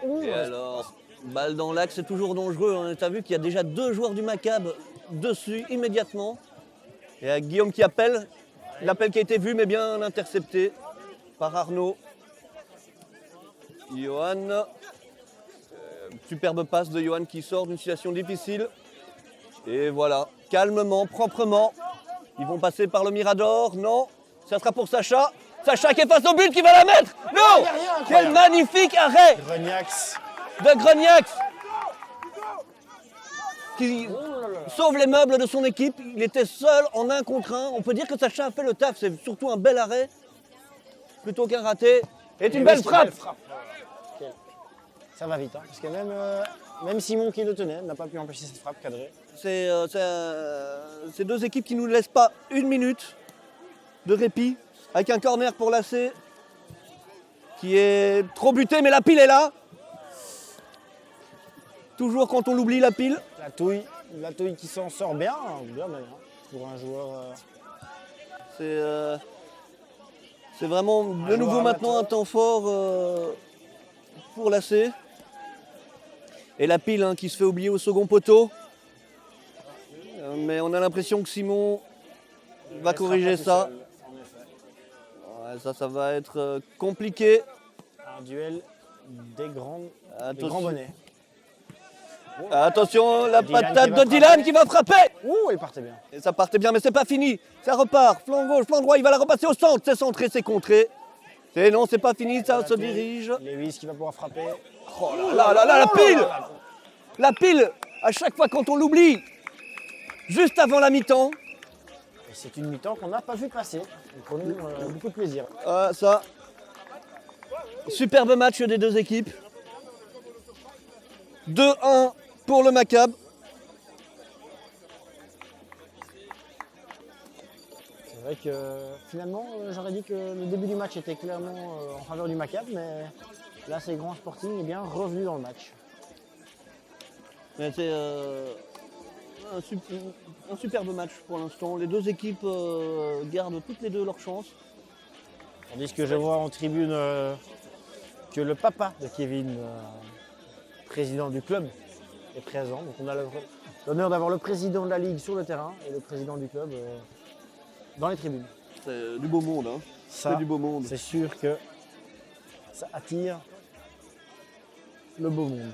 Ouh, Et alors, balle dans l'axe, c'est toujours dangereux. Hein. Tu as vu qu'il y a déjà 2 joueurs du Maccabi dessus immédiatement. Et il y a Guillaume qui appelle. L'appel qui a été vu mais bien intercepté par Arnaud. Johan. Superbe passe de Johan qui sort d'une situation difficile. Et voilà, calmement, proprement. Ils vont passer par le Mirador. Non, ça sera pour Sacha. Sacha qui est face au but, qui va la mettre. Non, quel magnifique arrêt Grognax. de Grognax qui sauve les meubles de son équipe. Il était seul en 1 contre 1. On peut dire que Sacha a fait le taf. C'est surtout un bel arrêt plutôt qu'un raté. Et une belle frappe. Ça va vite, hein, parce que même Simon qui le tenait n'a pas pu empêcher cette frappe cadrée. C'est 2 équipes qui ne nous laissent pas 1 minute de répit. Avec un corner pour l'AC qui est trop buté, mais la pile est là. Toujours quand on l'oublie, la pile. La touille qui s'en sort bien, bien même, hein, pour un joueur. C'est vraiment de nouveau maintenant un temps fort pour l'AC. Et la pile hein, qui se fait oublier au second poteau. Mais on a l'impression que Simon va corriger ça. Ouais, ça va être compliqué. Un duel des grands bonnets. Attention, la Dylan patate de Dylan qui va frapper. Ouh, elle partait bien. Et ça partait bien, mais c'est pas fini. Ça repart. Flanc gauche, flanc droit, il va la repasser au centre. C'est centré, c'est contré. Et non, c'est pas fini, ça se dirige. Lewis qui va pouvoir frapper. Oh là là là, la pile. La pile, à chaque fois quand on l'oublie, juste avant la mi-temps. Et c'est une mi-temps qu'on n'a pas vu passer. Nous prenons beaucoup de plaisir. Ça. Superbe match des 2 équipes. 2-1 pour le Maccabi. C'est vrai que finalement, j'aurais dit que le début du match était clairement en faveur du Maccabi, mais là, c'est Grand Sporting est bien revenu dans le match. Mais c'est un superbe match pour l'instant. Les 2 équipes gardent toutes les 2 leur chance. Tandis que je vois en tribune que le papa de Kevin, président du club, est présent. Donc on a l'honneur d'avoir le président de la Ligue sur le terrain et le président du club dans les tribunes. C'est du beau monde. Hein. Ça, C'est du beau monde. c'est sûr que ça attire le beau monde.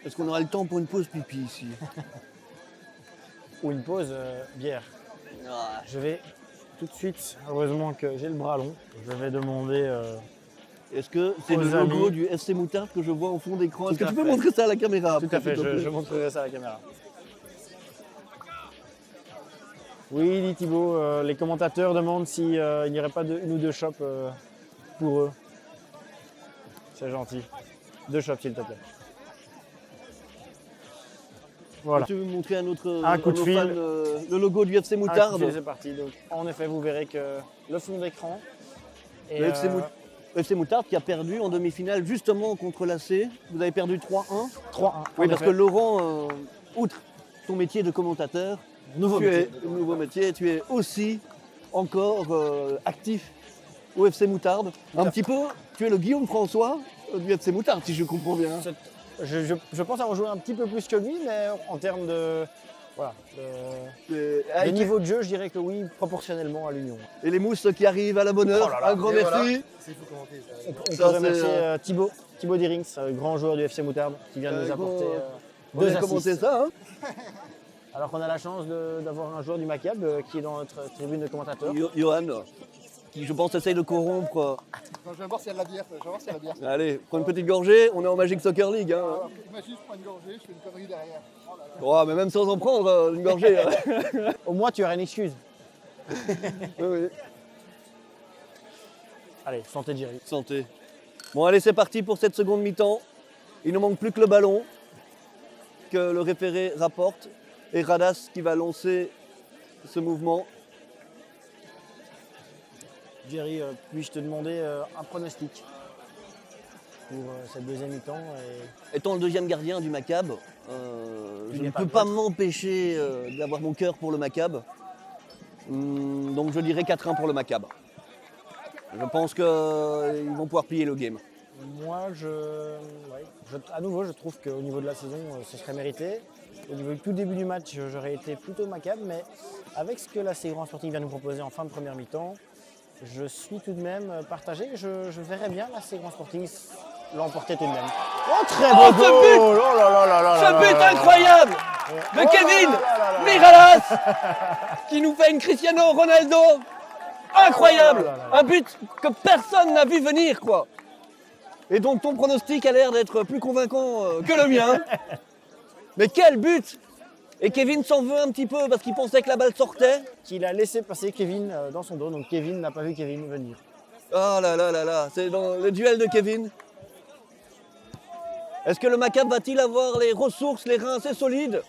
Est-ce qu'on aura le temps pour une pause pipi ici? Ou une pause bière. Je vais tout de suite, heureusement que j'ai le bras long, je vais demander Est-ce que c'est aux le logo amis. du FC Moutarde que je vois au fond d'écran? Est-ce Tout que à tu peux fait. montrer ça à la caméra? Tout à fait, s'il te plaît je montrerai ça à la caméra. Oui, dit Thibaut, les commentateurs demandent s'il n'y aurait pas une ou 2 shops pour eux. C'est gentil. 2 shops, s'il te plaît. Voilà. Tu veux montrer à notre Un coup de fil. fan, le logo du FC Moutarde? C'est parti. Donc, en effet, vous verrez que le fond d'écran. Et, Le FC Moutarde qui a perdu en demi-finale justement contre l'AC. Vous avez perdu 3-1. 3-1. Oui, en parce effet. que Laurent, outre ton métier de commentateur, Nouveau tu métier. es nouveau métier, tu es aussi encore actif au FC Moutarde. Un petit peu, tu es le Guillaume François du FC Moutarde, si je comprends bien. Je pense avoir joué un petit peu plus que lui, mais en termes de, voilà, de niveau de jeu, je dirais que oui, proportionnellement à l'Union. Et les mousses qui arrivent à la bonne heure, Oh là là. un grand Et merci. voilà. Il faut commenter ça. On Ça, peut remercier c'est, Thibaut Dirings, grand joueur du FC Moutarde, qui vient de nous apporter On 2 a commencé assists. ça, hein. Alors qu'on a la chance d'avoir un joueur du Maccabi qui est dans notre tribune de commentateurs. Johan, qui je pense essaye de corrompre. Non, je vais voir s'il y a de la bière. Je vais voir s'il y a de la bière. Allez, prends une petite gorgée, on est en Magic Soccer League. Hein. Alors, imagine, je prends une gorgée, je fais une connerie derrière. Oh là là. Oh, mais même sans en prendre une gorgée. hein. Au moins, tu aurais une excuse. Oui, oui. Allez, santé Jerry. Santé. Bon, allez, c'est parti pour cette seconde mi-temps. Il ne manque plus que le ballon que le référé rapporte. Et Radas qui va lancer ce mouvement. Jerry, puis-je te demander un pronostic? pour cette deuxième mi-temps. Étant le deuxième gardien du Maccabi, je ne peux pas m'empêcher d'avoir mon cœur pour le Maccabi. Donc je dirais 4-1 pour le Maccabi. Je pense qu'ils vont pouvoir plier le game. Moi, à nouveau, je trouve qu'au niveau de la saison, ce serait mérité. Au niveau du tout début du match, j'aurais été plutôt Maccabi, mais avec ce que la Ségran Sporting vient nous proposer en fin de première mi-temps, je suis tout de même partagé. Je verrais bien la Ségran Sporting l'emporter tout de même. Oh, très beau goal! Oh là là là là Ce là but là là. incroyable de Kevin Miralas qui nous fait une Cristiano Ronaldo incroyable. Un but que personne n'a vu venir, quoi. Et donc ton pronostic a l'air d'être plus convaincant que le mien. Mais quel but! Et Kevin s'en veut un petit peu parce qu'il pensait que la balle sortait. Qu'il a laissé passer Kevin dans son dos, donc Kevin n'a pas vu Kevin venir. Oh là là là là, c'est dans le duel de Kevin. Est-ce que le Maccabi va-t-il avoir les ressources, les reins assez solides?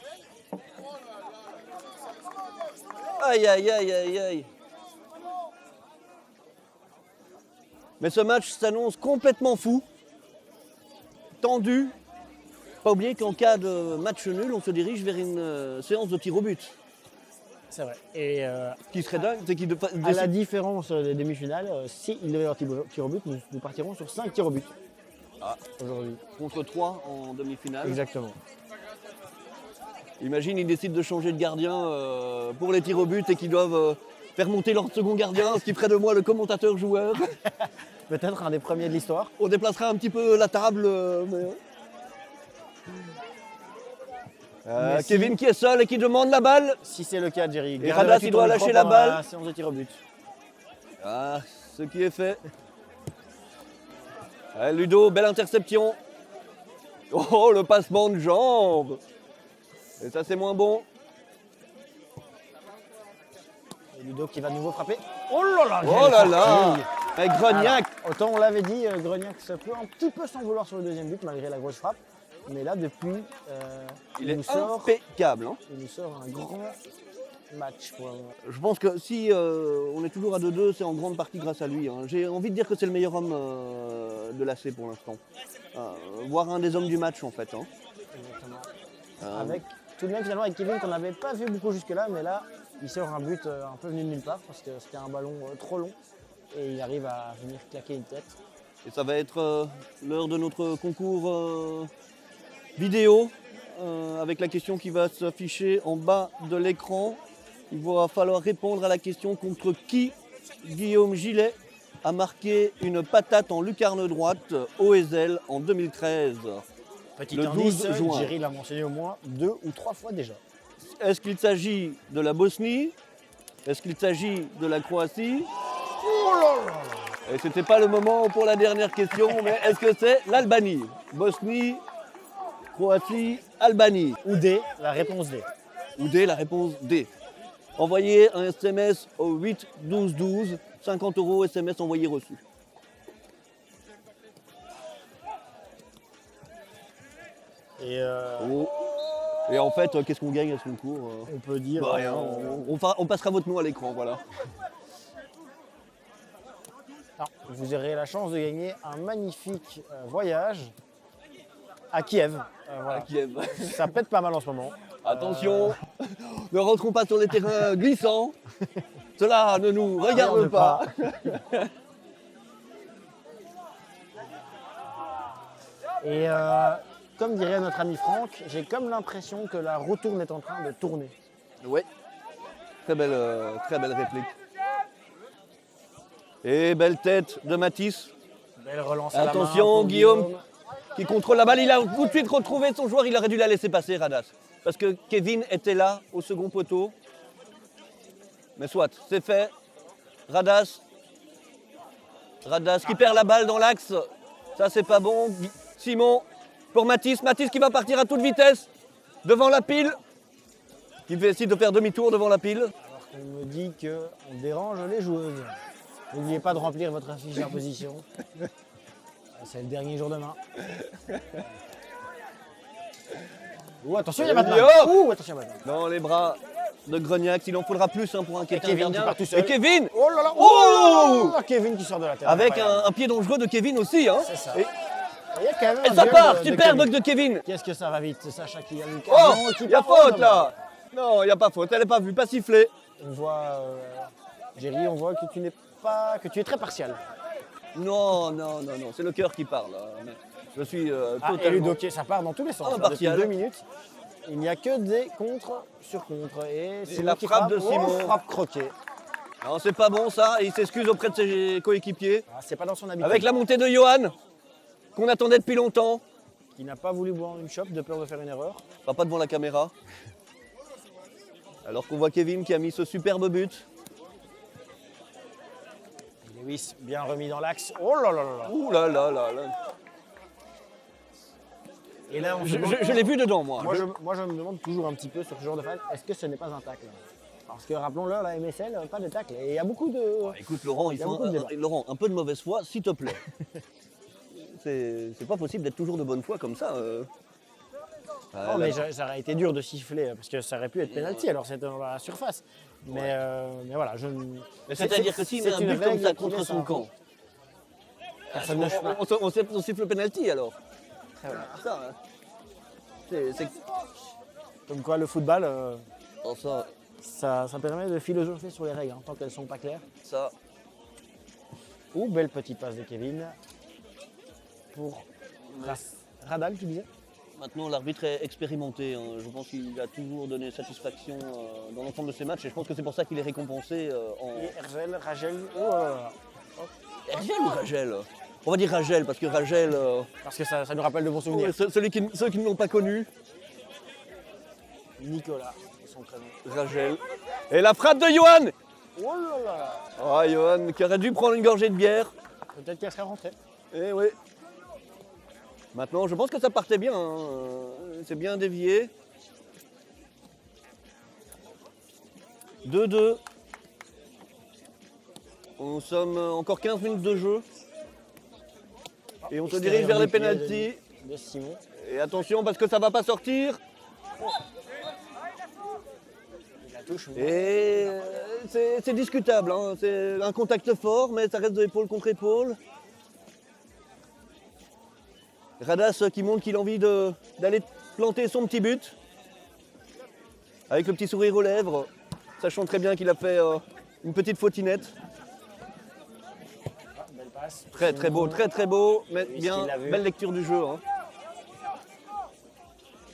Aïe aïe aïe aïe aïe. Mais ce match s'annonce complètement fou, tendu. Pas oublier qu'en cas de match nul, on se dirige vers une séance de tir au but. C'est vrai. Et Ce qui serait dingue, c'est qu'il à la différence des demi-finales, s'il devait y avoir tir au but, nous partirons sur 5 tirs au but. Aujourd'hui. contre 3 en demi-finale. Exactement. Imagine, ils décident de changer de gardien pour les tirs au but et qu'ils doivent faire monter leur second gardien, ce qui ferait de moi le commentateur joueur. Peut-être un des premiers de l'histoire. On déplacera un petit peu la table. Mais Kevin qui est seul et qui demande la balle. Si c'est le cas, Jerry. Et Radas, il doit lâcher la balle. La séance de tir au but. Ah, ce qui est fait. Ludo, belle interception. Oh, le passement de jambes. Et ça, c'est moins bon. Et Ludo qui va de nouveau frapper. Oh là là! Oh là là. Avec Grognac. Alors, autant on l'avait dit, Grognac se peut un petit peu s'en vouloir sur le deuxième but malgré la grosse frappe. Mais là, depuis, Il nous est sort, impeccable. Hein. il nous sort un grand match. Je pense que si on est toujours à 2-2, c'est en grande partie grâce à lui. Hein. J'ai envie de dire que c'est le meilleur homme de l'AC pour l'instant. Voire un des hommes du match en fait. Hein. Exactement. Avec tout de même finalement avec Kevin qu'on n'avait pas vu beaucoup jusque-là, mais là, il sort un but un peu venu de nulle part parce que c'était un ballon trop long et il arrive à venir claquer une tête. Et ça va être l'heure de notre concours vidéo avec la question qui va s'afficher en bas de l'écran. Il va falloir répondre à la question contre qui Guillaume Gillet a marqué une patate en lucarne droite au Ezel en 2013. Petit Le indice, 12 juin. Jerry l'a mentionné au moins 2 ou 3 fois déjà. Est-ce qu'il s'agit de la Bosnie? Est-ce qu'il s'agit de la Croatie? Oh là là! Et c'était pas le moment pour la dernière question, mais est-ce que c'est l'Albanie? Bosnie, Croatie, Albanie. Ou D, la réponse D. Ou D, la réponse D. Envoyez un SMS au 8 12 12, 50 € SMS envoyé reçu. Et Oh. Et en fait, qu'est-ce qu'on gagne à ce concours? on peut dire. Bah, rien, on passera votre nom à l'écran, voilà. Alors, vous aurez la chance de gagner un magnifique voyage à Kiev. Voilà. Kiev. Ça pète pas mal en ce moment. Attention, ne rentrons pas sur les terrains glissants. Cela ne nous regarde pas. Et comme dirait notre ami Franck, j'ai comme l'impression que la roue tourne est en train de tourner. Oui, très belle réplique. Et belle tête de Matisse. Belle relance à la main Attention, pour Guillaume qui contrôle la balle. Il a tout de suite retrouvé son joueur. Il aurait dû la laisser passer, Radas. Parce que Kevin était là, au second poteau. Mais soit, c'est fait. Radas qui perd la balle dans l'axe. Ça, c'est pas bon. Simon pour Matisse. Matisse qui va partir à toute vitesse devant la pile. Qui essayer de faire demi-tour devant la pile. Alors qu'on me dit qu'on dérange les joueuses. N'oubliez pas de remplir votre affiche d'imposition. C'est le dernier jour demain. Ouh, attention, il y a Batman. Ouh, attention, il y a Batman. Dans les bras de Grognac. Il en faudra plus pour inquiéter un Kevin qui gardien. part tout seul. Et Kevin Oh là là. Oh Kevin qui sort de la tête. avec Incroyable. un pied dangereux de Kevin aussi. Hein. C'est ça. Il y a quand même Et un ça duel part, de superbe Kevin. de Kevin. Qu'est-ce que ça va vite, c'est Sacha qui a mis Oh, qui il y a part faute en là. Non, il n'y a pas faute, elle n'est pas vue, pas sifflée. On voit, Jerry, on voit que tu n'es pas, que tu es très partial. Non, c'est le cœur qui parle. Mais je suis Et totalement... Ludo, ça part dans tous les sens. Ah, Là, depuis partial. 2 minutes, il n'y a que des contre sur contre. Et Simon la qui frappe de Simon. frappe croquée. Non, c'est pas bon ça, et il s'excuse auprès de ses coéquipiers. Ah, c'est pas dans son habitude. Avec la montée de Johan, qu'on attendait depuis longtemps. Qui n'a pas voulu boire une chope de peur de faire une erreur. Pas devant la caméra. Alors qu'on voit Kevin qui a mis ce superbe but. Lewis bien remis dans l'axe. Oh là là là là. Ouh là là là là. Et là, Je l'ai vu dedans, moi. Moi, je me demande toujours un petit peu sur ce genre de phase, est-ce que ce n'est pas un tacle? Parce que rappelons-le, la MSL, pas de tacle. Et il y a beaucoup de. Écoute, Laurent, Il y a beaucoup de débats. Laurent, un peu de mauvaise foi, s'il te plaît. C'est pas possible d'être toujours de bonne foi comme ça. Non, mais ça aurait été dur de siffler, parce que ça aurait pu être penalty, alors c'était dans la surface. Mais voilà, je ne. C'est-à-dire que s'il met un but comme ça contre son camp, personne ne on siffle le penalty alors. Ça, hein. C'est Comme quoi, le football, oh, ça permet de philosopher sur les règles, tant qu'elles ne sont pas claires. ça. Ouh, belle petite passe de Kevin. Pour Radal, tu disais? Maintenant, l'arbitre est expérimenté. Hein. Je pense qu'il a toujours donné satisfaction dans l'ensemble de ses matchs et je pense que c'est pour ça qu'il est récompensé en. Et Hergel, Ragel, oh là là. Hergel ou Ragel? On va dire Ragel parce que Ragel. Parce que ça nous rappelle de bons souvenirs. Ceux qui ne l'ont pas connu, Nicolas, c'est son prénom. Ragel. Et la frappe de Johan! Oh là là. Ah, Johan qui aurait dû prendre une gorgée de bière. Peut-être qu'elle serait rentrée. Eh oui. Maintenant, je pense que ça partait bien. Hein. C'est bien dévié. 2-2. Nous sommes encore 15 minutes de jeu. Et on se dirige vers les pénaltys. De Simon. Et attention parce que ça va pas sortir. Il la touche. Et c'est discutable. Hein. C'est un contact fort, mais ça reste de épaule contre épaule. Radas qui montre qu'il a envie d'aller planter son petit but. Avec le petit sourire aux lèvres, sachant très bien qu'il a fait une petite fautinette. Ah, belle passe. Très beau, très beau, mais Oui, bien, il l'a vu. belle lecture du jeu. Hein.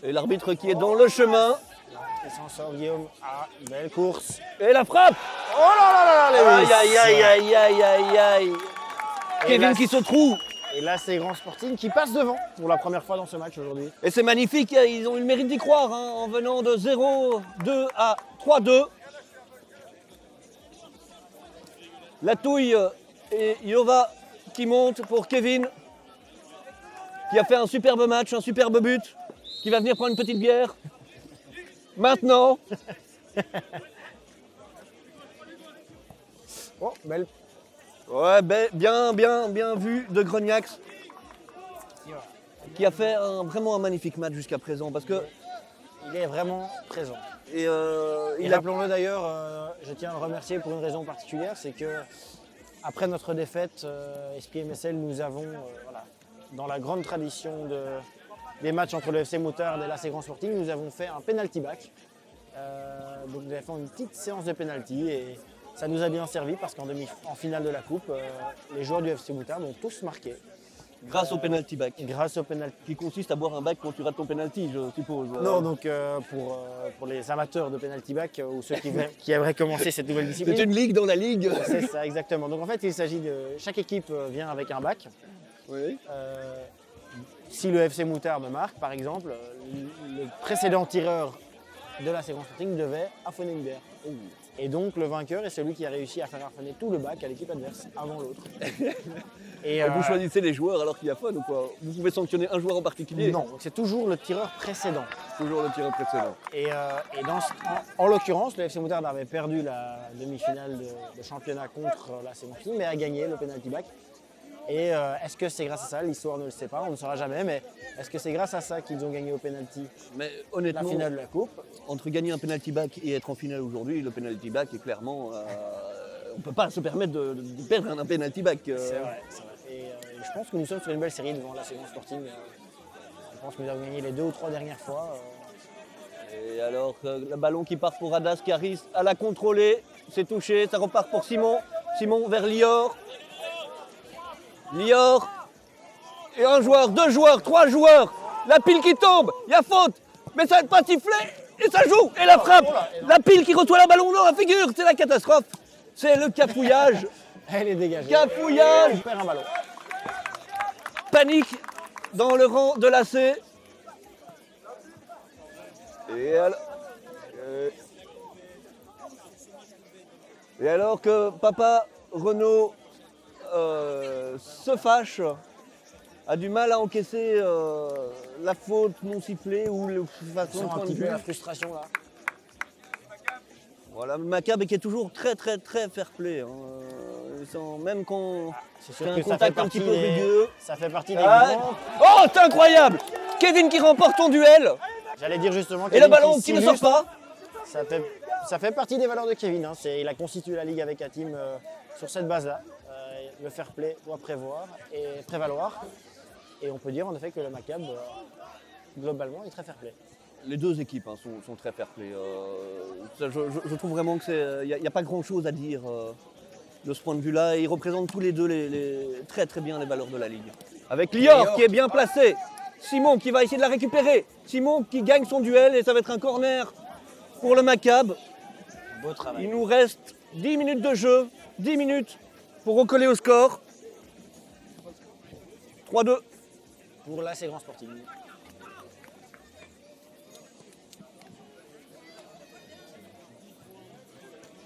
Et l'arbitre qui est dans le chemin. Il s'en sort Guillaume. Ah, belle course. Et la frappe! Oh là là là là, Lewis. Aïe. Et Kevin là, qui se trouve. Et là, c'est Grand Sporting qui passe devant pour la première fois dans ce match aujourd'hui. Et c'est magnifique, ils ont eu le mérite d'y croire hein, en venant de 0-2 à 3-2. La touille et Jova qui monte pour Kevin, qui a fait un superbe match, un superbe but, qui va venir prendre une petite bière. Maintenant. Oh, belle. Ouais, bien vu de Grognax, qui a fait vraiment un magnifique match jusqu'à présent. Parce que Il est vraiment présent. et, Et rappelons-le d'ailleurs, je tiens à le remercier pour une raison particulière, c'est que après notre défaite, Esprit MSL, nous avons, voilà, dans la grande tradition des matchs entre le FC Moutarde et l'AC Grand Sporting, nous avons fait un penalty back. Donc nous avons fait une petite séance de penalty et ça nous a bien servi parce en finale de la coupe, les joueurs du FC Moutarde ont tous marqué. grâce au penalty back, Grâce au penalty. qui consiste à boire un bac quand tu rates ton penalty, je suppose. Non, donc pour les amateurs de penalty back ou ceux qui aimeraient commencer cette nouvelle discipline. C'est une ligue dans la ligue. C'est ça, exactement. Donc en fait, il s'agit de. Chaque équipe vient avec un bac. Oui. Si le FC Moutarde marque, par exemple, le précédent tireur de la Grand Sporting devait affonner une bière. Et donc le vainqueur est celui qui a réussi à faire affonner tout le bac à l'équipe adverse avant l'autre. Et Vous choisissez les joueurs alors qu'il y a fun ou quoi? Vous pouvez sanctionner un joueur en particulier? non, donc c'est toujours le tireur précédent. Toujours le tireur précédent. Et en l'occurrence, le FC Moutarde avait perdu la demi-finale de championnat contre la Grand Sporting, mais a gagné le penalty back. Et est-ce que c'est grâce à ça? L'histoire ne le sait pas, on ne le saura jamais, mais est-ce que c'est grâce à ça qu'ils ont gagné au penalty Mais la honnêtement, finale de la Coupe? entre gagner un penalty back et être en finale aujourd'hui, le penalty back est clairement. On ne peut pas se permettre de perdre un penalty back. C'est vrai, c'est vrai. Et je pense que nous sommes sur une belle série devant la Seconde Sporting. Je pense que nous avons gagné les 2 ou 3 dernières fois. Et alors, le ballon qui part pour Adas qui arrive à la contrôler. C'est touché, ça repart pour Simon. Simon vers Lior. Lior. Et un joueur, 2 joueurs, 3 joueurs. La pile qui tombe, il y a faute. Mais ça n'est pas sifflé. Et ça joue. Et la frappe. La pile qui reçoit le ballon dans la figure. C'est la catastrophe. C'est le cafouillage. Elle est dégagée. Cafouillage. On perd un ballon. Panique dans le rang de l'AC. Et alors que Papa Renaud se fâche, a du mal à encaisser la faute non sifflée ou le façon On sent un de petit peu vue. la frustration là. Voilà, le Maccabi qui est toujours très fair play. Hein. Même quand C'est c'est sûr un que ça contact fait un petit partie peu des, rugueux. ça fait partie des Ah, grands. oh, c'est incroyable! Kevin qui remporte son duel J'allais dire justement. et le Kevin ballon qui ne sort s'illustre. pas. Ça fait partie des valeurs de Kevin. Hein. Il a constitué la ligue avec Hatim sur cette base-là. Le fair play doit prévaloir. Et on peut dire en effet que le Maccabi, globalement, est très fair play. Les deux équipes hein, sont très fair play. Je trouve vraiment qu'il n'y a pas grand-chose à dire de ce point de vue-là. Ils représentent tous les deux très bien les valeurs de la Ligue. Avec Lior qui est bien placé. Simon qui va essayer de la récupérer. Simon qui gagne son duel et ça va être un corner pour le Maccabi. Beau travail. Il nous reste 10 minutes de jeu. 10 minutes pour recoller au score. 3-2. Pour l'AC Grand Sporting.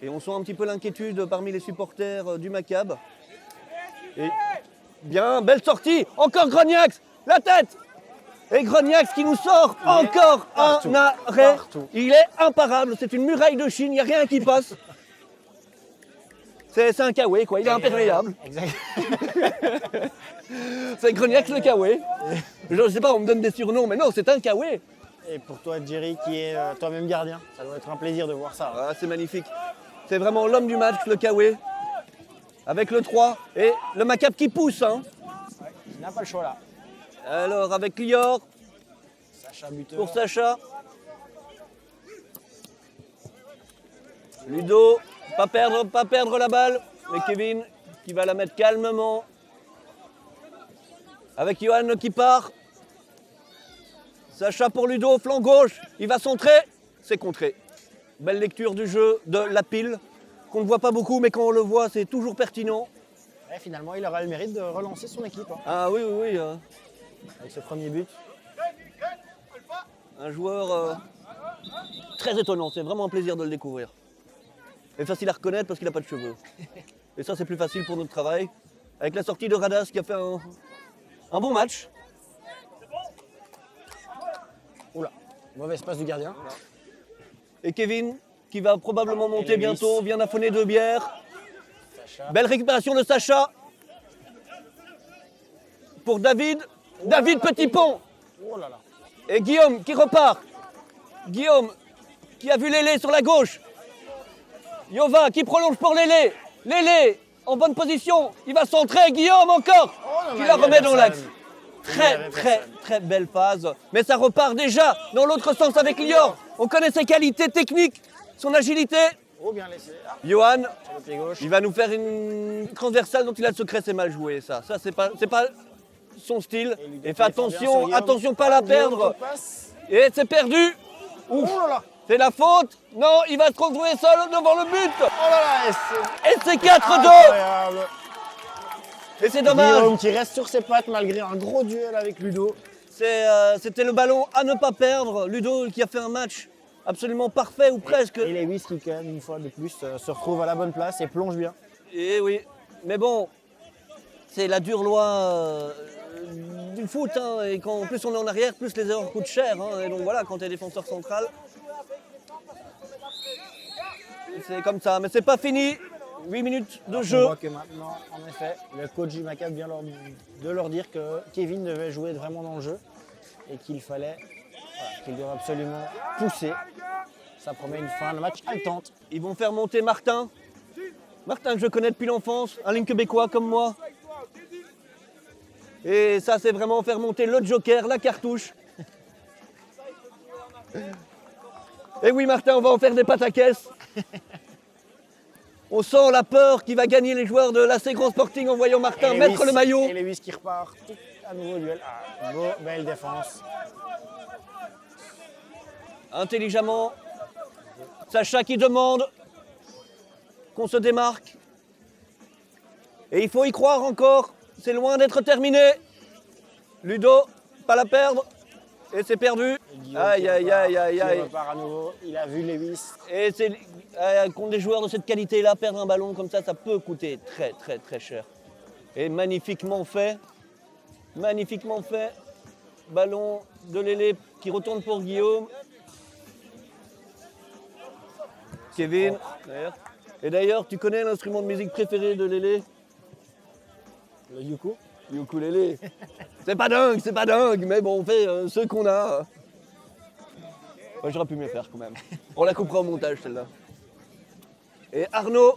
Et on sent un petit peu l'inquiétude parmi les supporters du Maccabi. Et bien, belle sortie. Encore Grognax, la tête. Et Grognax qui nous sort encore un arrêt. Partout. Il est imparable. C'est une muraille de Chine. Il n'y a rien qui passe. C'est un Kawé, quoi. Il est imperméable. Exact. C'est Grognax le Kawé. Je ne sais pas, on me donne des surnoms, mais non, c'est un Kawé. Et pour toi, Jerry, qui est toi-même gardien, ça doit être un plaisir de voir ça. Ah, c'est magnifique. C'est vraiment l'homme du match, le Kawé. Avec le 3 et le Maccabi qui pousse. Hein. Il n'a pas le choix là. Alors avec Lior Sacha buteur. pour Sacha. Ludo, pas perdre la balle. Mais Kevin qui va la mettre calmement. Avec Johan qui part. Sacha pour Ludo, flanc gauche. Il va centrer. C'est contré. Belle lecture du jeu de la pile. Qu'on ne voit pas beaucoup, mais quand on le voit, c'est toujours pertinent. Et finalement, il aura le mérite de relancer son équipe hein, Ah oui. avec ce premier but. Un joueur très étonnant. C'est vraiment un plaisir de le découvrir. Et facile à reconnaître parce qu'il n'a pas de cheveux. Et ça, c'est plus facile pour notre travail. Avec la sortie de Radas qui a fait un bon match. Oula, mauvaise passe du gardien. Et Kevin qui va probablement monter Lewis. bientôt, vient d'affonner 2 bières. Sacha. Belle récupération de Sacha. Pour David. David Petit-Pont. Oh là là. Et Guillaume qui repart. Guillaume qui a vu Lélé sur la gauche. Yova qui prolonge pour Lélé. Lélé en bonne position. Il va centrer. Guillaume encore. Oh, Qui non, la il y remet avait dans l'axe. personne. Il y avait personne. Très belle phase. Mais ça repart déjà dans l'autre sens avec Lior. On connaît ses qualités techniques, son agilité. Oh, bien laissé. Ah, Johan, sur le pied gauche. il va nous faire une transversale dont il a le secret, c'est mal joué. Ça c'est pas son style. Et lui Et fais défend bien sur attention, Guillaume. attention pas à la Guillaume perdre. qui passe. Et c'est perdu. Oh Ouf, là là. c'est la faute. Non, il va se retrouver seul devant le but. Oh là là. Et c'est 4-2. Incroyable. Et c'est dommage. Guillaume qui reste sur ses pattes malgré un gros duel avec Ludo. C'était le ballon à ne pas perdre. Ludo qui a fait un match absolument parfait ou presque. Et Lewis qui, quand même, une fois de plus, se retrouve à la bonne place et plonge bien. Et oui, mais bon, c'est la dure loi du foot. Hein, et quand plus on est en arrière, plus les erreurs coûtent cher. Hein, et donc voilà, quand tu es défenseur central, c'est comme ça. Mais c'est pas fini. 8 minutes de On jeu. voit que maintenant, en effet, le coach du Maccabi vient de leur dire que Kevin devait jouer vraiment dans le jeu et qu'il fallait, qu'il doit absolument pousser. Ça promet une fin de match haletante. Ils vont faire monter Martin. Martin que je connais depuis l'enfance, un ligne québécois comme moi. Et ça, c'est vraiment faire monter le joker, la cartouche. Et oui, Martin, on va en faire des pâtes à caisse. On sent la peur qui va gagner les joueurs de l'AC Grand Sporting en voyant Martin Et mettre Lewis- le maillot. Et Lewis qui repart à nouveau au duel. Ah, beau, belle défense. Intelligemment. Sacha qui demande qu'on se démarque. Et il faut y croire encore. C'est loin d'être terminé. Ludo, pas la perdre. Et c'est perdu. Et Guillaume Aïe, qui aïe, repart, aïe, aïe, qui aïe. repart à nouveau. Il a vu Lewis. Et c'est contre des joueurs de cette qualité-là, perdre un ballon comme ça peut coûter très, très, très cher. Et magnifiquement fait. Magnifiquement fait. Ballon de Lélé qui retourne pour Guillaume. Kevin, d'ailleurs. Et d'ailleurs, tu connais l'instrument de musique préféré de Lélé? Le Yuko. Ukulélé. C'est pas dingue, mais bon, on fait ce qu'on a. Ouais, j'aurais pu mieux faire quand même. On la coupera au montage celle-là. Et Arnaud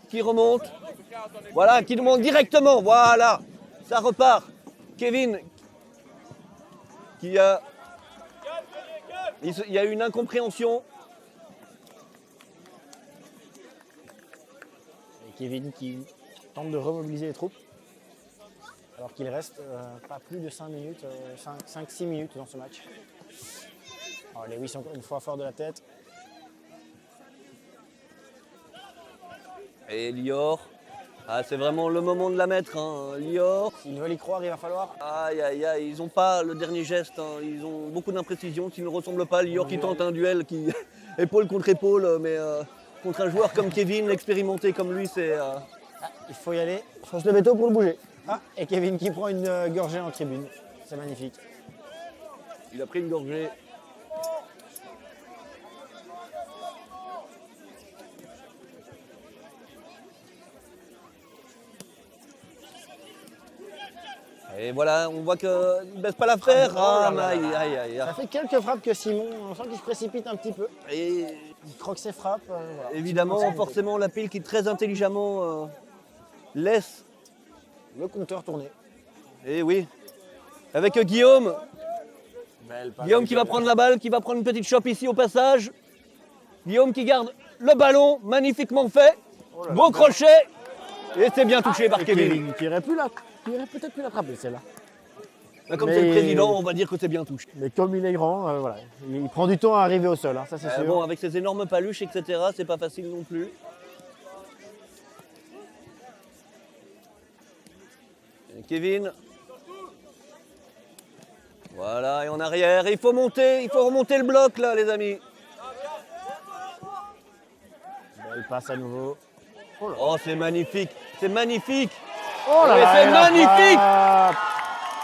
qui remonte. Voilà, qui demande directement. Voilà, ça repart. Kevin qui a. Il y a eu une incompréhension. Et Kevin qui tente de remobiliser les troupes. Alors qu'il reste pas plus de 5 minutes, 5-6 minutes dans ce match. Alors Lewis encore une fois fort de la tête. Et Lior. Ah, c'est vraiment le moment de la mettre, hein. Lior. S'ils veulent y croire, il va falloir. Aïe, aïe, aïe, ils n'ont pas le dernier geste, hein. Ils ont beaucoup d'imprécision, s'ils ne ressemblent pas. Lior qui tente un duel, qui épaule contre épaule, mais contre un joueur comme Kevin, expérimenté comme lui, c'est... Ah, il faut y aller. Il faut se lever tôt pour le bouger. Ah, et Kevin qui prend une gorgée en tribune. C'est magnifique. Il a pris une gorgée. Et voilà, on voit qu'il ne baisse pas l'affaire. Ah, Ah, aïe, aïe, aïe. Ça fait quelques frappes que Simon, on sent qu'il se précipite un petit peu. Et Il croque ses frappes. Voilà. évidemment, forcément, la pile qui très intelligemment laisse. Le compteur tourné. Et oui, avec Guillaume. Belle passe Guillaume de qui va Guillaume. prendre la balle, qui va prendre une petite chope ici au passage. Guillaume qui garde le ballon, magnifiquement fait. Oh là là, Beau belle- crochet. Et c'est bien touché par Et Kevin. qui aurait peut-être pu l'attraper celle-là. Bah, comme Mais- c'est le président, on va dire que c'est bien touché. Mais comme il est grand, voilà. Il prend du temps à arriver au sol, hein, ça c'est sûr. Bon, avec ses énormes paluches, etc., c'est pas facile non plus. Et Kevin. Voilà, et en arrière, il faut monter, il faut remonter le bloc là, les amis. Belle passe à nouveau. Oh, c'est magnifique, c'est magnifique. Oh là Mais là, c'est et la magnifique. frappe.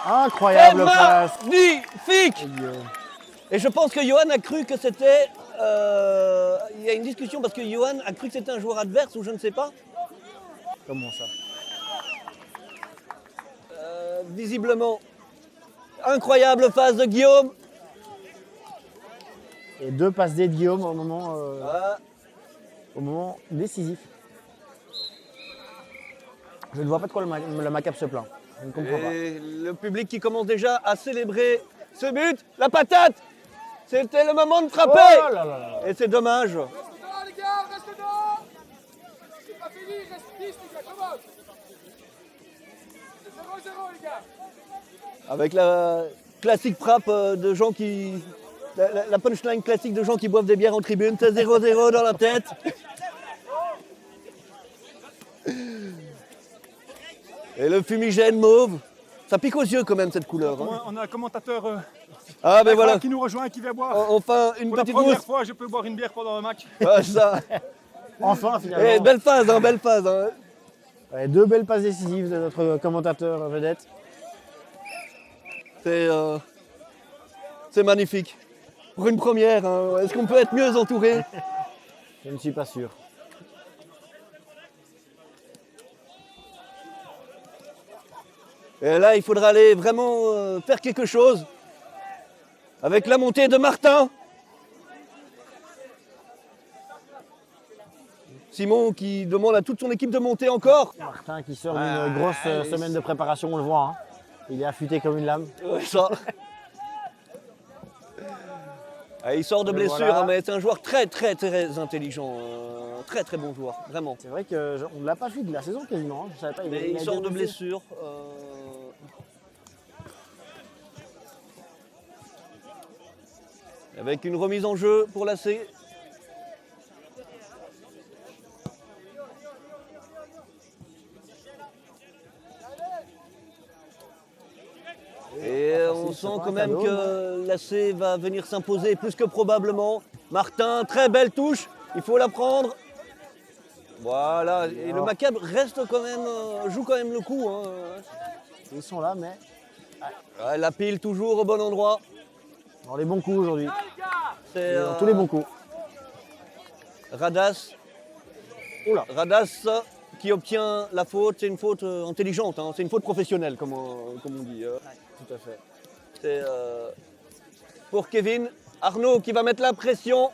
C'est Incroyable passe. magnifique. Et Guillaume. Et je pense que Johan a cru que c'était... il y a une discussion parce que Johan a cru que c'était un joueur adverse ou je ne sais pas. Comment ça? Visiblement, incroyable phase de Guillaume. Et deux passes D de Guillaume Ah, au moment décisif. Je ne vois pas de quoi le Macap se plaint. Je ne comprends pas. et le public qui commence déjà à célébrer ce but. La patate. C'était le moment de frapper. Oh là là là là. Et c'est dommage. Reste dedans, les gars, reste dedans. C'est pas fini, il reste 10, les gars, commence. C'est 0-0, les gars. Avec la classique frappe de gens qui... La punchline classique de gens qui boivent des bières en tribune. C'est 0-0 dans la tête. Et le fumigène mauve. Ça pique aux yeux quand même cette couleur. Hein. On a un commentateur Ah ben voilà. qui nous rejoint, qui vient boire. Enfin une Pour la petite première mousse. fois, je peux boire une bière pendant un match. Ah, ça. Enfin, finalement. Eh, belle phase, hein, belle phase. Hein. Ouais, deux belles passes décisives de notre commentateur vedette. C'est magnifique. Pour une première, hein. Est-ce qu'on peut être mieux entouré? Je ne suis pas sûr. Et là, il faudra aller vraiment faire quelque chose. Avec la montée de Martin. Simon qui demande à toute son équipe de monter encore. Martin qui sort d'une grosse semaine de préparation, on le voit. Hein. Il est affûté comme une lame. Ouais, ça. Ah, il sort de Le blessure, voilà. hein, mais c'est un joueur très très très intelligent. Très très bon joueur, vraiment. C'est vrai qu'on ne l'a pas vu de la saison quasiment. Hein. Je savais pas, Mais il a sort de été blessure. Avec une remise en jeu pour l'AC. Et on c'est sent pas quand un même cadeau, que l'AC va venir s'imposer plus que probablement. Martin, très belle touche, il faut la prendre. Voilà, et le Macabre reste quand même, joue quand même le coup. Hein. Ils sont là, mais Ouais, la pile toujours au bon endroit. dans les bons coups aujourd'hui. C'est Dans tous les bons coups. Radas. Oula. Radas qui obtient la faute. C'est une faute intelligente, hein. C'est une faute professionnelle, comme on dit. Tout à fait. C'est pour Kevin. Arnaud qui va mettre la pression.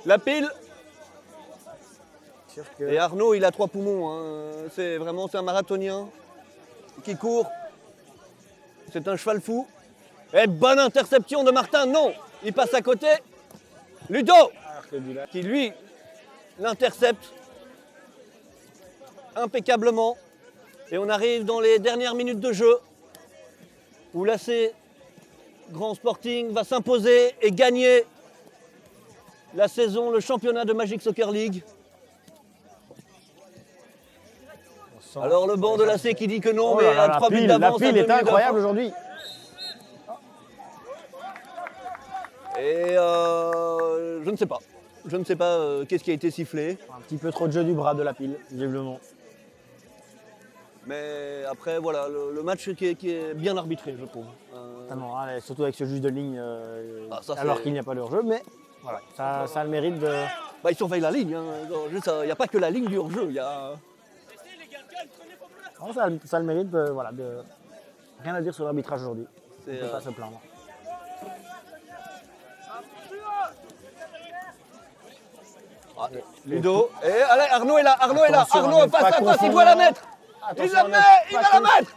La pile. Sûr que... Et Arnaud, il a 3 poumons. Hein. C'est un marathonien qui court. C'est un cheval fou. Et bonne interception de Martin. Non, il passe à côté. Ludo qui lui l'intercepte impeccablement. Et on arrive dans les dernières minutes de jeu où l'AC Grand Sporting va s'imposer et gagner la saison, le championnat de Magic Soccer League. Alors le banc de l'AC qui dit que non, Oh mais là là, à 3 buts la d'avance. à pile 2 est buts incroyable d'avance. aujourd'hui. Et je ne sais pas. Je ne sais pas qu'est-ce qui a été sifflé. Un petit peu trop de jeu du bras de la pile, visiblement. Mais après, voilà, le match qui est bien arbitré, je trouve. Totalement, hein, surtout avec ce juge de ligne, Ah, ça, alors c'est- qu'il n'y a pas de hors-jeu, mais voilà, ça a le mérite de... Bah, ils surveillent la ligne. Hein. Il n'y a pas que la ligne du hors-jeu. Il y a... Non, ça a le mérite de, voilà, de... Rien à dire sur l'arbitrage aujourd'hui. On ne C'est, peut pas se plaindre. Ludo. Et allez, Arnaud est là. Arnaud est là. Attention, Arnaud ne face pas à face. Il confondre. doit la mettre. Il Attention la à ne met. Il pas va la confondre. mettre.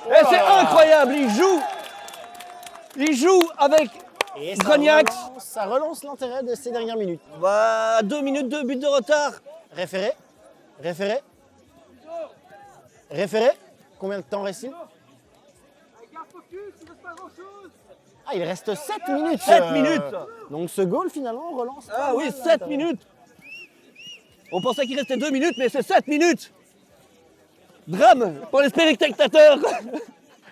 Et c'est incroyable. Il joue avec Et Grognac. ça relance l'intérêt de ces dernières minutes. Bah, 2 minutes de but de retard. Référé. Combien de temps reste-t-il? Garde focus, il reste pas grand chose. Ah, il reste 7 minutes. 7 minutes. Donc ce goal finalement relance. Ah pas oui, mal 7 l'intérêt. minutes. On pensait qu'il restait 2 minutes, mais c'est 7 minutes. Drame pour les spectateurs.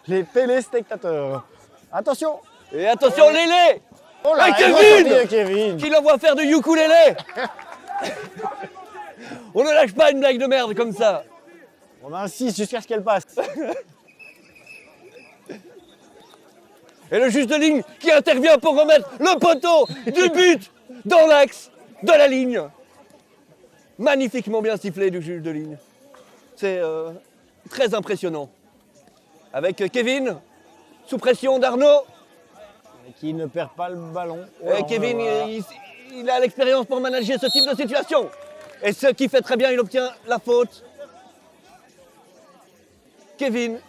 Les téléspectateurs. Attention. Et attention, Lélé Oh là, Et il Kevin ressorti de Kevin. qui l'envoie faire du ukulélé. On ne lâche pas une blague de merde comme ça. On insiste jusqu'à ce qu'elle passe. Et le juge de ligne qui intervient pour remettre le poteau du but dans l'axe de la ligne. Magnifiquement bien sifflé du juge de ligne. C'est très impressionnant. Avec Kevin, sous pression d'Arnaud. Et qui ne perd pas le ballon. Et Kevin, Voilà. il a l'expérience pour manager ce type de situation. Et ce qui fait très bien, il obtient la faute. Kevin,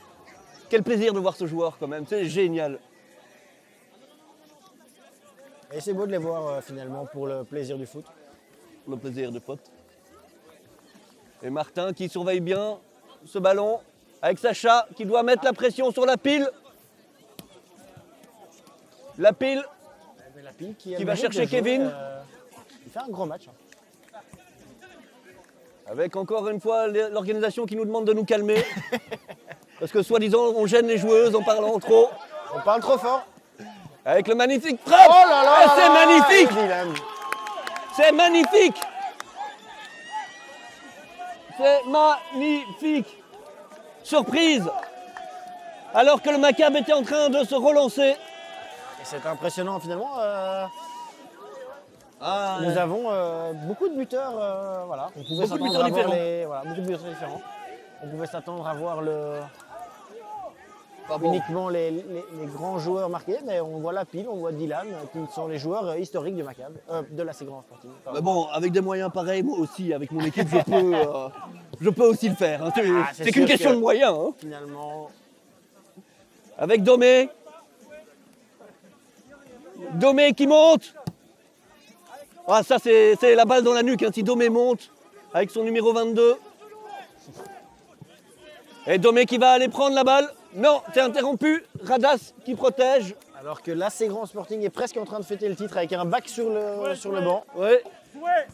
quel plaisir de voir ce joueur quand même, c'est génial. Et c'est beau de les voir finalement pour le plaisir du foot. Le plaisir de pote. Et Martin qui surveille bien ce ballon avec Sacha qui doit mettre la pression sur la pile. La pile Mais la pile Qui a va le mérite chercher de jouer, Kevin. Il fait un gros match. Hein. avec encore une fois l'organisation qui nous demande de nous calmer. Parce que soi-disant on gêne les joueuses en parlant trop. On parle trop fort. Avec le magnifique frappe. Oh là là Et là c'est là, magnifique. et Dylan. C'est magnifique. C'est magnifique. Surprise. Alors que le Maccabi était en train de se relancer. Et c'est impressionnant finalement. Ah, Nous avons beaucoup de buteurs. Voilà. On pouvait Beaucoup de s'attendre buteurs à voir différents. voilà, beaucoup de buteurs différents. On pouvait s'attendre à voir pas bon. uniquement les grands joueurs marqués, mais on voit la pile, on voit Dylan, qui sont les joueurs historiques du Maccabi, de la Grand Sporting. Mais bon, avec des moyens pareils, moi aussi, avec mon équipe, je peux aussi le faire. Hein. Ah, C'est c'est qu'une sûr question que- de moyens. Hein. Finalement, Avec Domé. Domé qui monte. Ah, ça, c'est la balle dans la nuque, hein, si Domé monte avec son numéro 22. Et Domé qui va aller prendre la balle. Non, c'est interrompu. Radas qui protège. Alors que l'AC Grand Sporting est presque en train de fêter le titre avec un bac sur le banc. Ouais.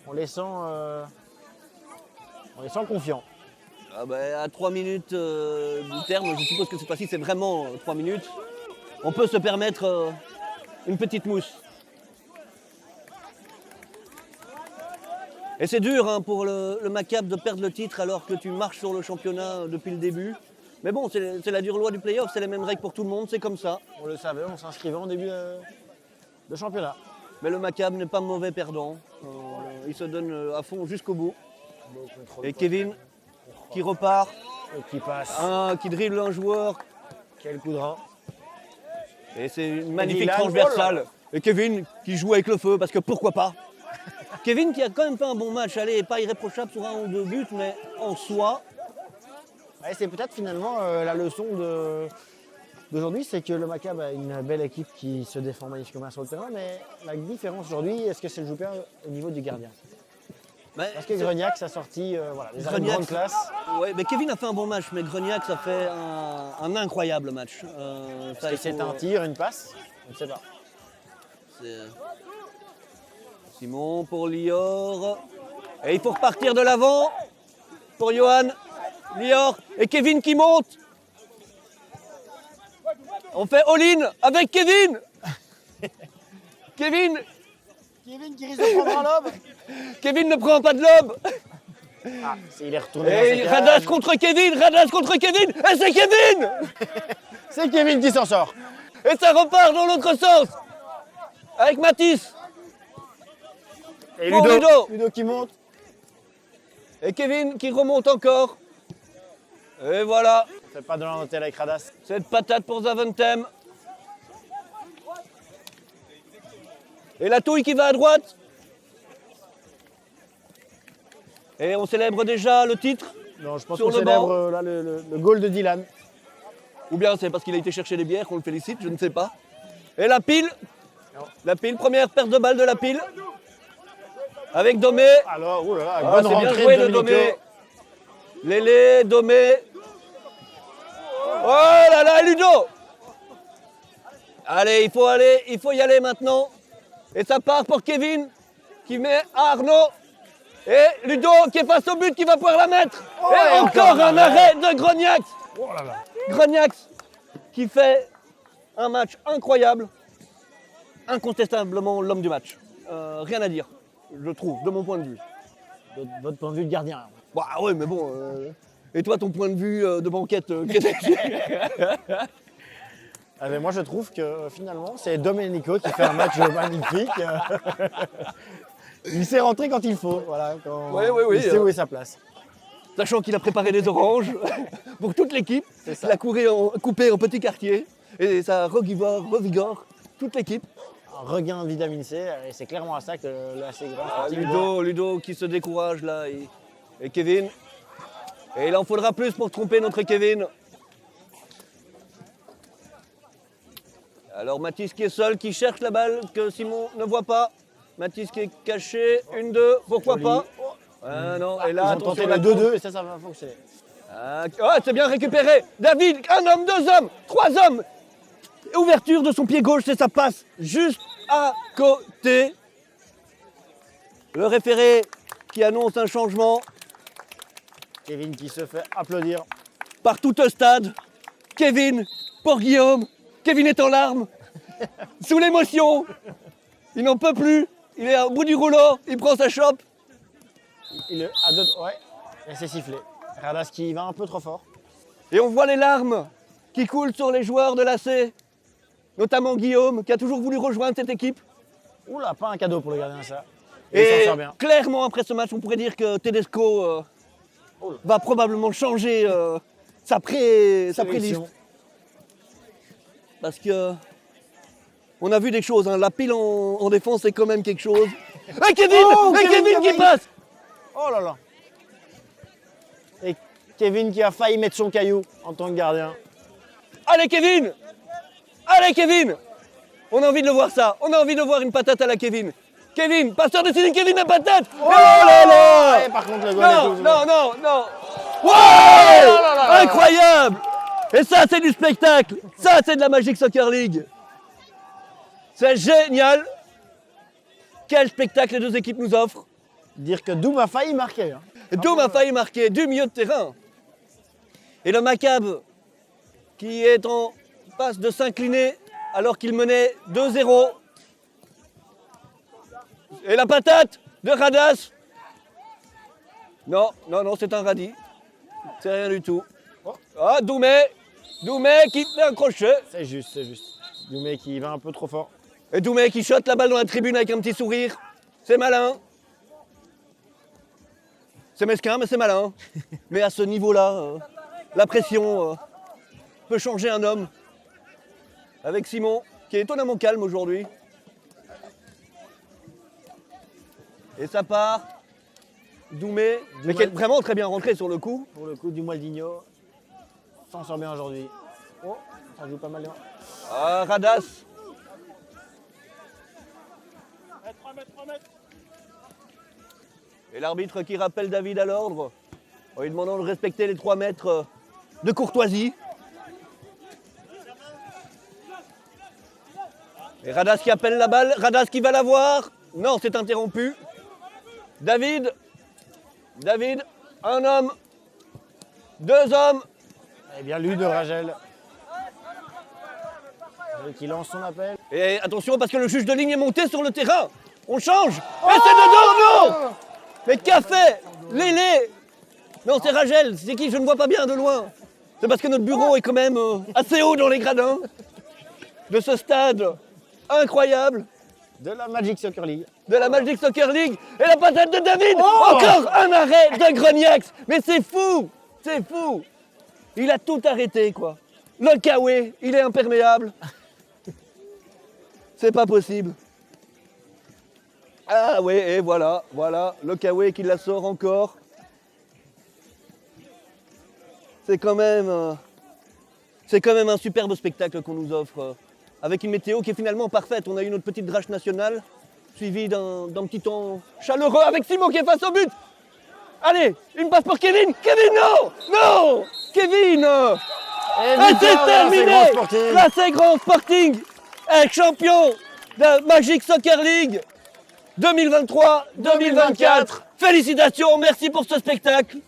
On les sent confiants. Ah bah, à 3 minutes du terme, je suppose que cette fois-ci c'est vraiment 3 minutes. On peut se permettre une petite mousse. Et c'est dur hein, pour le Maccabi de perdre le titre alors que tu marches sur le championnat depuis le début. Mais bon, c'est la dure loi du play-off, c'est les mêmes règles pour tout le monde, c'est comme ça. On le savait, on s'inscrivait en début de championnat. Mais le Maccabi n'est pas mauvais perdant. Il se donne à fond jusqu'au bout. Et Kevin qui repart, Et qui passe. qui dribble un joueur. Quel coup de rein. Et c'est une magnifique Dylan, transversale. Et Kevin qui joue avec le feu, parce que pourquoi pas. Kevin qui a quand même fait un bon match, allez, pas irréprochable sur 1 ou 2 buts, mais en soi, Ouais, c'est peut-être finalement la leçon d'aujourd'hui, c'est que le Maccabi a une belle équipe qui se défend magnifiquement sur le terrain, mais la différence aujourd'hui, est-ce que c'est le joueur au niveau du gardien? Parce que Greniac, sa sortie, voilà, les arrêts de grande classe. Ouais, mais Kevin a fait un bon match, mais Greniac, ça fait un incroyable match. Est-ce que c'est un tir, une passe? On ne sait pas. Simon pour Lior. Et il faut repartir de l'avant pour Johan. Lior et Kevin qui monte. On fait all-in avec Kevin. Kevin Kevin qui risque de prendre un lob. Kevin ne prend pas de lob. Ah, il est retourné dans ses Et cages. Radas contre Kevin. Radas contre Kevin. Et c'est Kevin. C'est Kevin qui s'en sort. Et ça repart dans l'autre sens. Avec Matisse. Et Pour Ludo qui monte. Et Kevin qui remonte encore. Et voilà. On fait pas de l'hôtel avec Radas. Cette patate pour Zaventem. Et la touille qui va à droite. Et on célèbre déjà le titre. Non, je pense Sur qu'on le célèbre banc. là, le goal de Dylan. Ou bien c'est parce qu'il a été chercher des bières qu'on le félicite, je ne sais pas. Et la pile. La pile, première perte de balle de la pile. Avec Domé. Alors, oulala, Ah, bonne c'est bien rentrée joué de de Domenico. Domé. Lélé, Domé. Oh là là, Ludo. Allez, il faut y aller maintenant. Et ça part pour Kevin qui met à Arnaud. Et Ludo qui est face au but qui va pouvoir la mettre. Oh, et et encore encore un un arrêt de Grognac. Oh là là. Grognac qui fait un match incroyable. Incontestablement l'homme du match. Rien à dire, je trouve, de mon point de vue. De votre point de vue de gardien. Bah ouais, mais bon. Et toi, ton point de vue de banquette, qu'est-ce que Ah, mais moi, je trouve que finalement, c'est Domenico qui fait un match magnifique. Il sait rentrer quand il faut. Voilà, quand Oui, oui, oui, il sait où est sa place. Sachant qu'il a préparé des oranges pour toute l'équipe. C'est ça. Il a coupé en petits quartiers. Et ça revigore toute l'équipe. Un regain de vitamine C, et c'est clairement à ça que l'AC Grand Sporting doit. Ludo qui se décourage là. Et Kevin. Et il en faudra plus pour tromper notre Kevin. Alors Mathis qui est seul, qui cherche la balle que Simon ne voit pas. Mathis qui est caché. 1-2, pourquoi Joli. pas. Ah non, et Ils là, ont tenté attention, le la 2-2 et ça va fonctionner. Ah, c'est bien récupéré. David, un homme, 2 hommes, 3 hommes. Ouverture de son pied gauche et ça passe juste à côté. Le référé qui annonce un changement Kevin qui se fait applaudir. par tout un stade. Kevin pour Guillaume. Kevin est en larmes, sous l'émotion. Il n'en peut plus. Il est au bout du rouleau. Il prend sa chope. Ouais, et c'est sifflé. Radas qui va un peu trop fort. Et on voit les larmes qui coulent sur les joueurs de l'AC. Notamment Guillaume, qui a toujours voulu rejoindre cette équipe. Oula, pas un cadeau pour le gardien, ça. Et il Et s'en sort bien. clairement, après ce match, on pourrait dire que Tedesco va probablement changer sa pré-liste. Sélection. Parce que on a vu des choses. Hein. La pile en défense, c'est quand même quelque chose. Et Kevin, Oh, et Kevin qui passe. Oh là là. Et Kevin qui a failli mettre son caillou en tant que gardien. Allez Kevin, Allez Kevin! On a envie de le voir ça. On a envie de voir une patate à la Kevin. Kevin, passeur de Zinedine, Kevin la patate! Oh là là! Et par contre, le goal Non, est non, non, non! Wow! Incroyable! Et ça, c'est du spectacle! Ça, c'est de la Magic Soccer League! C'est génial! Quel spectacle les deux équipes nous offrent! Dire que Doom a failli marquer. Hein. Doom a failli marquer du milieu de terrain. Et le Maccabi qui est en passe de s'incliner alors qu'il menait 2-0. Et la patate de Radas. Non, non, non, c'est un radis. C'est rien du tout. Ah, Doumé qui fait un crochet. C'est juste, c'est juste. Doumé qui va un peu trop fort. Et Doumé qui shot la balle dans la tribune avec un petit sourire. C'est malin. C'est mesquin, mais c'est malin. Mais à ce niveau-là, la pression peut changer un homme. Avec Simon, qui est étonnamment calme aujourd'hui. Et ça part. Doumé, mais qui est vraiment très bien rentré sur le coup. Pour le coup, Dumaldinho s'en sort bien aujourd'hui. Oh, ça joue pas mal. Hein. Ah, Radas. 3 mètres, 3 mètres. Et l'arbitre qui rappelle David à l'ordre, en lui demandant de respecter les 3 mètres de courtoisie. Et Radas qui appelle la balle, Radas qui va la voir. Non, c'est interrompu. David, un homme, 2 hommes. Eh bien, lui de Ragel. Qui lance son appel. Et attention parce que le juge de ligne est monté sur le terrain. On change. Et c'est dedans, non! Mais qu'a fait Lélé? Non, c'est Ragel. C'est qui? Je ne vois pas bien de loin. C'est parce que notre bureau est quand même assez haut dans les gradins de ce stade incroyable. De la Magic Soccer League. De la Magic Soccer League. Et la patate de David. Encore un arrêt de Grognax. Mais c'est fou. C'est fou. Il a tout arrêté, quoi. Le Kawé, il est imperméable. C'est pas possible. Ah oui, et voilà, le Kawé qui la sort encore. C'est quand même un superbe spectacle qu'on nous offre. Avec une météo qui est finalement parfaite. On a eu notre petite drache nationale, suivie d'un petit temps chaleureux avec Simon qui est face au but. Allez, une passe pour Kevin. Kevin, non! Non! Kevin! Et c'est terminé! Là, c'est Grand Sporting est champion de Magic Soccer League 2023-2024. Félicitations, merci pour ce spectacle.